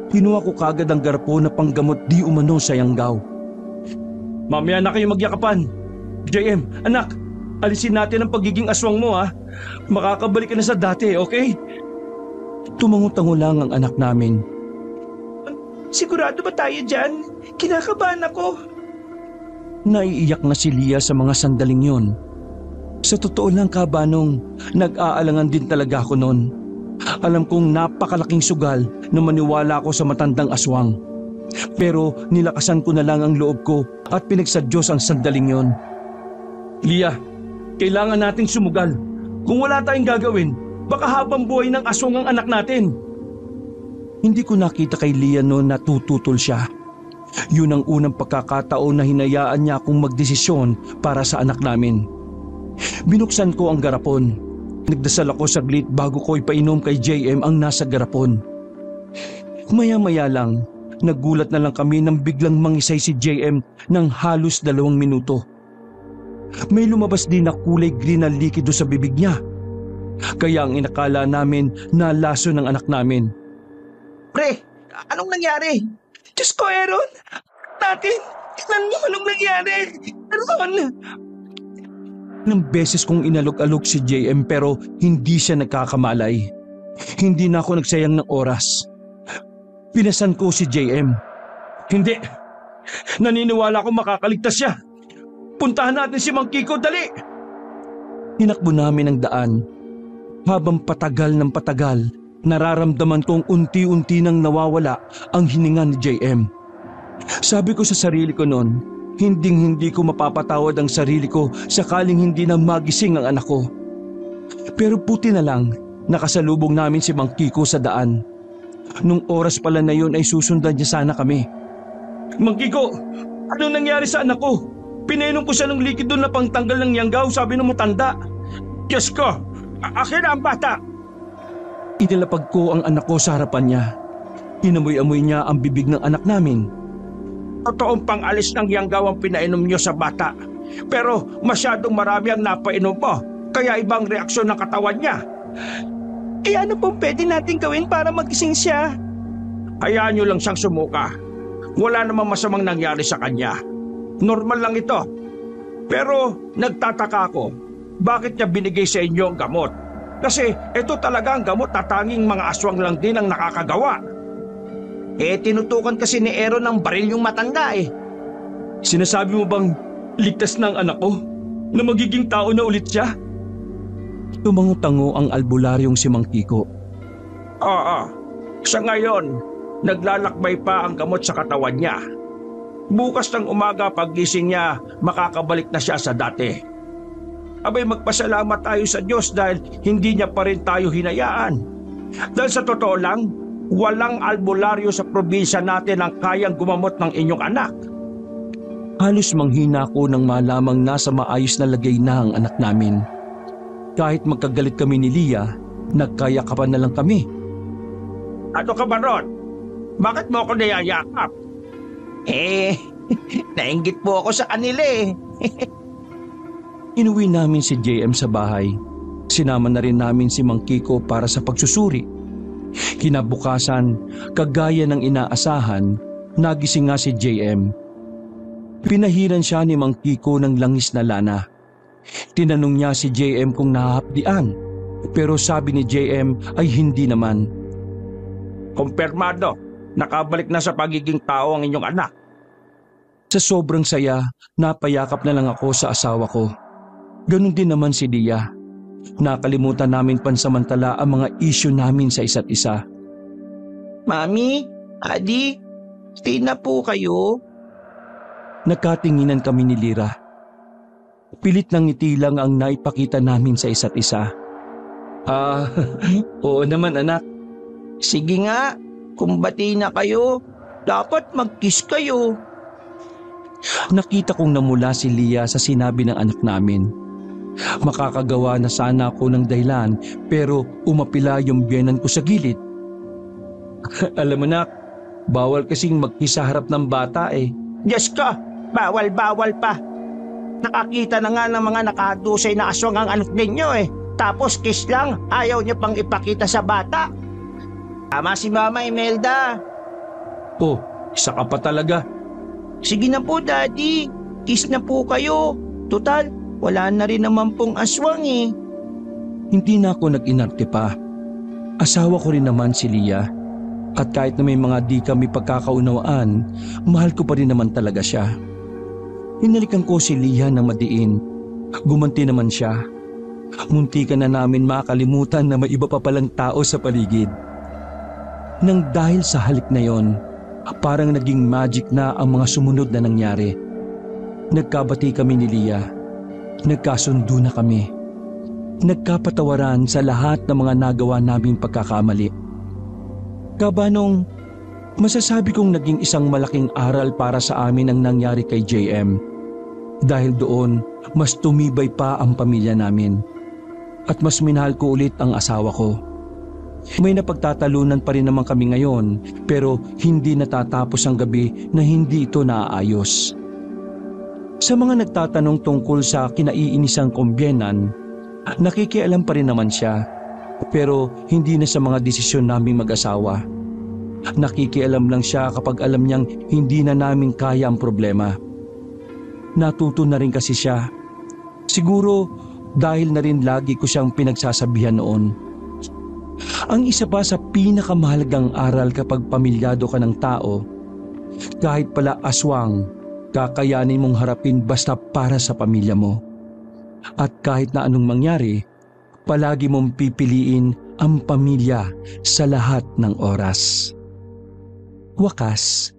Kinuha ko kagad ang garpo na panggamot di umano sa yanggaw. Mamaya na kayo magyakapan. JM, anak, alisin natin ang pagiging aswang mo, ha? Makakabalik ka na sa dati, okay? Tumango-tango lang ang anak namin. Sigurado ba tayo dyan? Kinakabahan ako. Naiiyak na si Leah sa mga sandaling yon. Sa totoo lang kabanong, nag-aalangan din talaga ako noon. Alam kong napakalaking sugal na maniwala ako sa matandang aswang. Pero nilakasan ko na lang ang loob ko at pinagsadyos ang sandaling yon. Leah, kailangan nating sumugal. Kung wala tayong gagawin, baka habang buhay ng aswang ang anak natin. Hindi ko nakita kay Leah noon na tututol siya. Yun ang unang pagkakataon na hinayaan niya akong magdesisyon para sa anak namin. Binuksan ko ang garapon. Nagdasal ako saglit bago ko ipainom kay JM ang nasa garapon. Maya-maya lang, naggulat na lang kami nang biglang mangisay si JM ng halos 2 minuto. May lumabas din na kulay green na likido sa bibig niya. Kaya ang inakala namin na laso ng anak namin. Pre, anong nangyari? Diyos ko, Aaron! Natin! Tignan niyo anong nangyari! Aaron! Nang beses kong inalok-alok si JM pero hindi siya nagkakamalay. Hindi na ako nagsayang ng oras. Pinasan ko si JM. Hindi. Naniniwala akong makakaligtas siya. Puntahan natin si Mang Kiko, dali! Tinakbo namin ang daan. Habang patagal ng patagal, nararamdaman kong unti-unti nang nawawala ang hininga ni JM. Sabi ko sa sarili ko noon, hindi ko mapapatawad ang sarili ko sakaling hindi na magising ang anak ko. Pero buti na lang, nakasalubong namin si Mang Kiko sa daan. Nung oras pala na yun ay susundan niya sana kami. Mang Kiko, anong nangyari sa anak ko? Pinainom ko siya ng likido na pangtanggal ng yanggaw, sabi ng matanda. Diyos ko, akin na ang bata! Inilapag ko ang anak ko sa harapan niya. Inamoy-amoy niya ang bibig ng anak namin. Totoong pang-alis ng yanggaw ang pinainom niyo sa bata. Pero masyadong marami ang napainom mo, kaya ibang reaksyon ng katawan niya. Ano pong pwede natin gawin para magising siya? Hayaan niyo lang siyang sumuka. Wala namang masamang nangyari sa kanya. Normal lang ito. Pero nagtataka ako, bakit niya binigay sa inyo ang gamot? Kasi ito talaga ang gamot na tanging mga aswang lang din ang nakakagawa. Tinutukan kasi ni Aaron ng baril yung matanda eh. Sinasabi mo bang ligtas na ang anak ko? Na magiging tao na ulit siya? Tumango-tango ang albularyong si Mang Kiko. Oo, sa ngayon, naglalakbay pa ang gamot sa katawan niya. Bukas ng umaga paggising niya, makakabalik na siya sa dati. Abay, magpasalamat tayo sa Diyos dahil hindi niya pa rin tayo hinayaan. Dahil sa totoo lang, walang albularyo sa probinsya natin ang kayang gumamot ng inyong anak. Halos manghina ako nang malamang nasa maayos na lagay na ang anak namin. Kahit magkagalit kami ni Leah, nagkayakapan na lang kami. Ano ka ba, Ron? Bakit mo ako niyayakap? Nainggit po ako sa kanila eh. Inuwi namin si JM sa bahay. Sinama na rin namin si Mang Kiko para sa pagsusuri. Kinabukasan, kagaya ng inaasahan, nagising nga si JM. Pinahiran siya ni Mang Kiko ng langis na lana. Tinanong niya si JM kung nahahapdian, pero sabi ni JM ay hindi naman. Kumpirmado, nakabalik na sa pagiging tao ang inyong anak. Sa sobrang saya, napayakap na lang ako sa asawa ko. Ganon din naman si Dia. Nakalimutan namin pansamantala ang mga issue namin sa isa't isa. Mami, Adi, stay na po kayo. Nagkatinginan kami ni Lira. Pilit ng ngiti lang ang naipakita namin sa isa't isa. Oo naman anak. Sige nga, kung bati na kayo, dapat mag-kiss kayo. Nakita kong namula si Lia sa sinabi ng anak namin. Makakagawa na sana ako ng dahilan pero umapila yung biyenan ko sa gilid. Alam mo nak, bawal kasing mag-kiss sa harap ng bata eh. Diyos ko, bawal-bawal pa. Nakakita na nga ng mga nakadusay na aswang ang anak ninyo eh. Tapos kiss lang, ayaw niyo pang ipakita sa bata. Tama si Mama Imelda. Oh, isa ka pa talaga. Sige na po Daddy, kiss na po kayo. Total, wala na rin naman pong aswang eh. Hindi na ako nag-inarte pa. Asawa ko rin naman si Lia. At kahit na may mga di kami pagkakaunawaan, mahal ko pa rin naman talaga siya. Hinalikan ko si Lia ng madiin. Gumanti naman siya. Muntikan na namin makalimutan na may iba pa palang tao sa paligid. Nang dahil sa halik na yon, parang naging magic na ang mga sumunod na nangyari. Nagkabati kami ni Lia. Nagkasundo na kami. Nagkapatawaran sa lahat ng mga nagawa naming pagkakamali. Kabanong, masasabi kong naging isang malaking aral para sa amin ang nangyari kay JM. Dahil doon, mas tumibay pa ang pamilya namin. At mas minahal ko ulit ang asawa ko. May napagtatalunan pa rin naman kami ngayon pero hindi natatapos ang gabi na hindi ito naaayos. Sa mga nagtatanong tungkol sa kinaiinisang kumbyenan, nakikialam pa rin naman siya pero hindi na sa mga desisyon naming mag-asawa. Nakikialam lang siya kapag alam niyang hindi na namin kaya ang problema. Natuto na rin kasi siya. Siguro dahil na rin lagi ko siyang pinagsasabihan noon. Ang isa pa sa pinakamahalagang aral kapag pamilyado ka ng tao, kahit pala aswang, kakayanin mong harapin basta para sa pamilya mo. At kahit na anong mangyari, palagi mong pipiliin ang pamilya sa lahat ng oras. Wakas,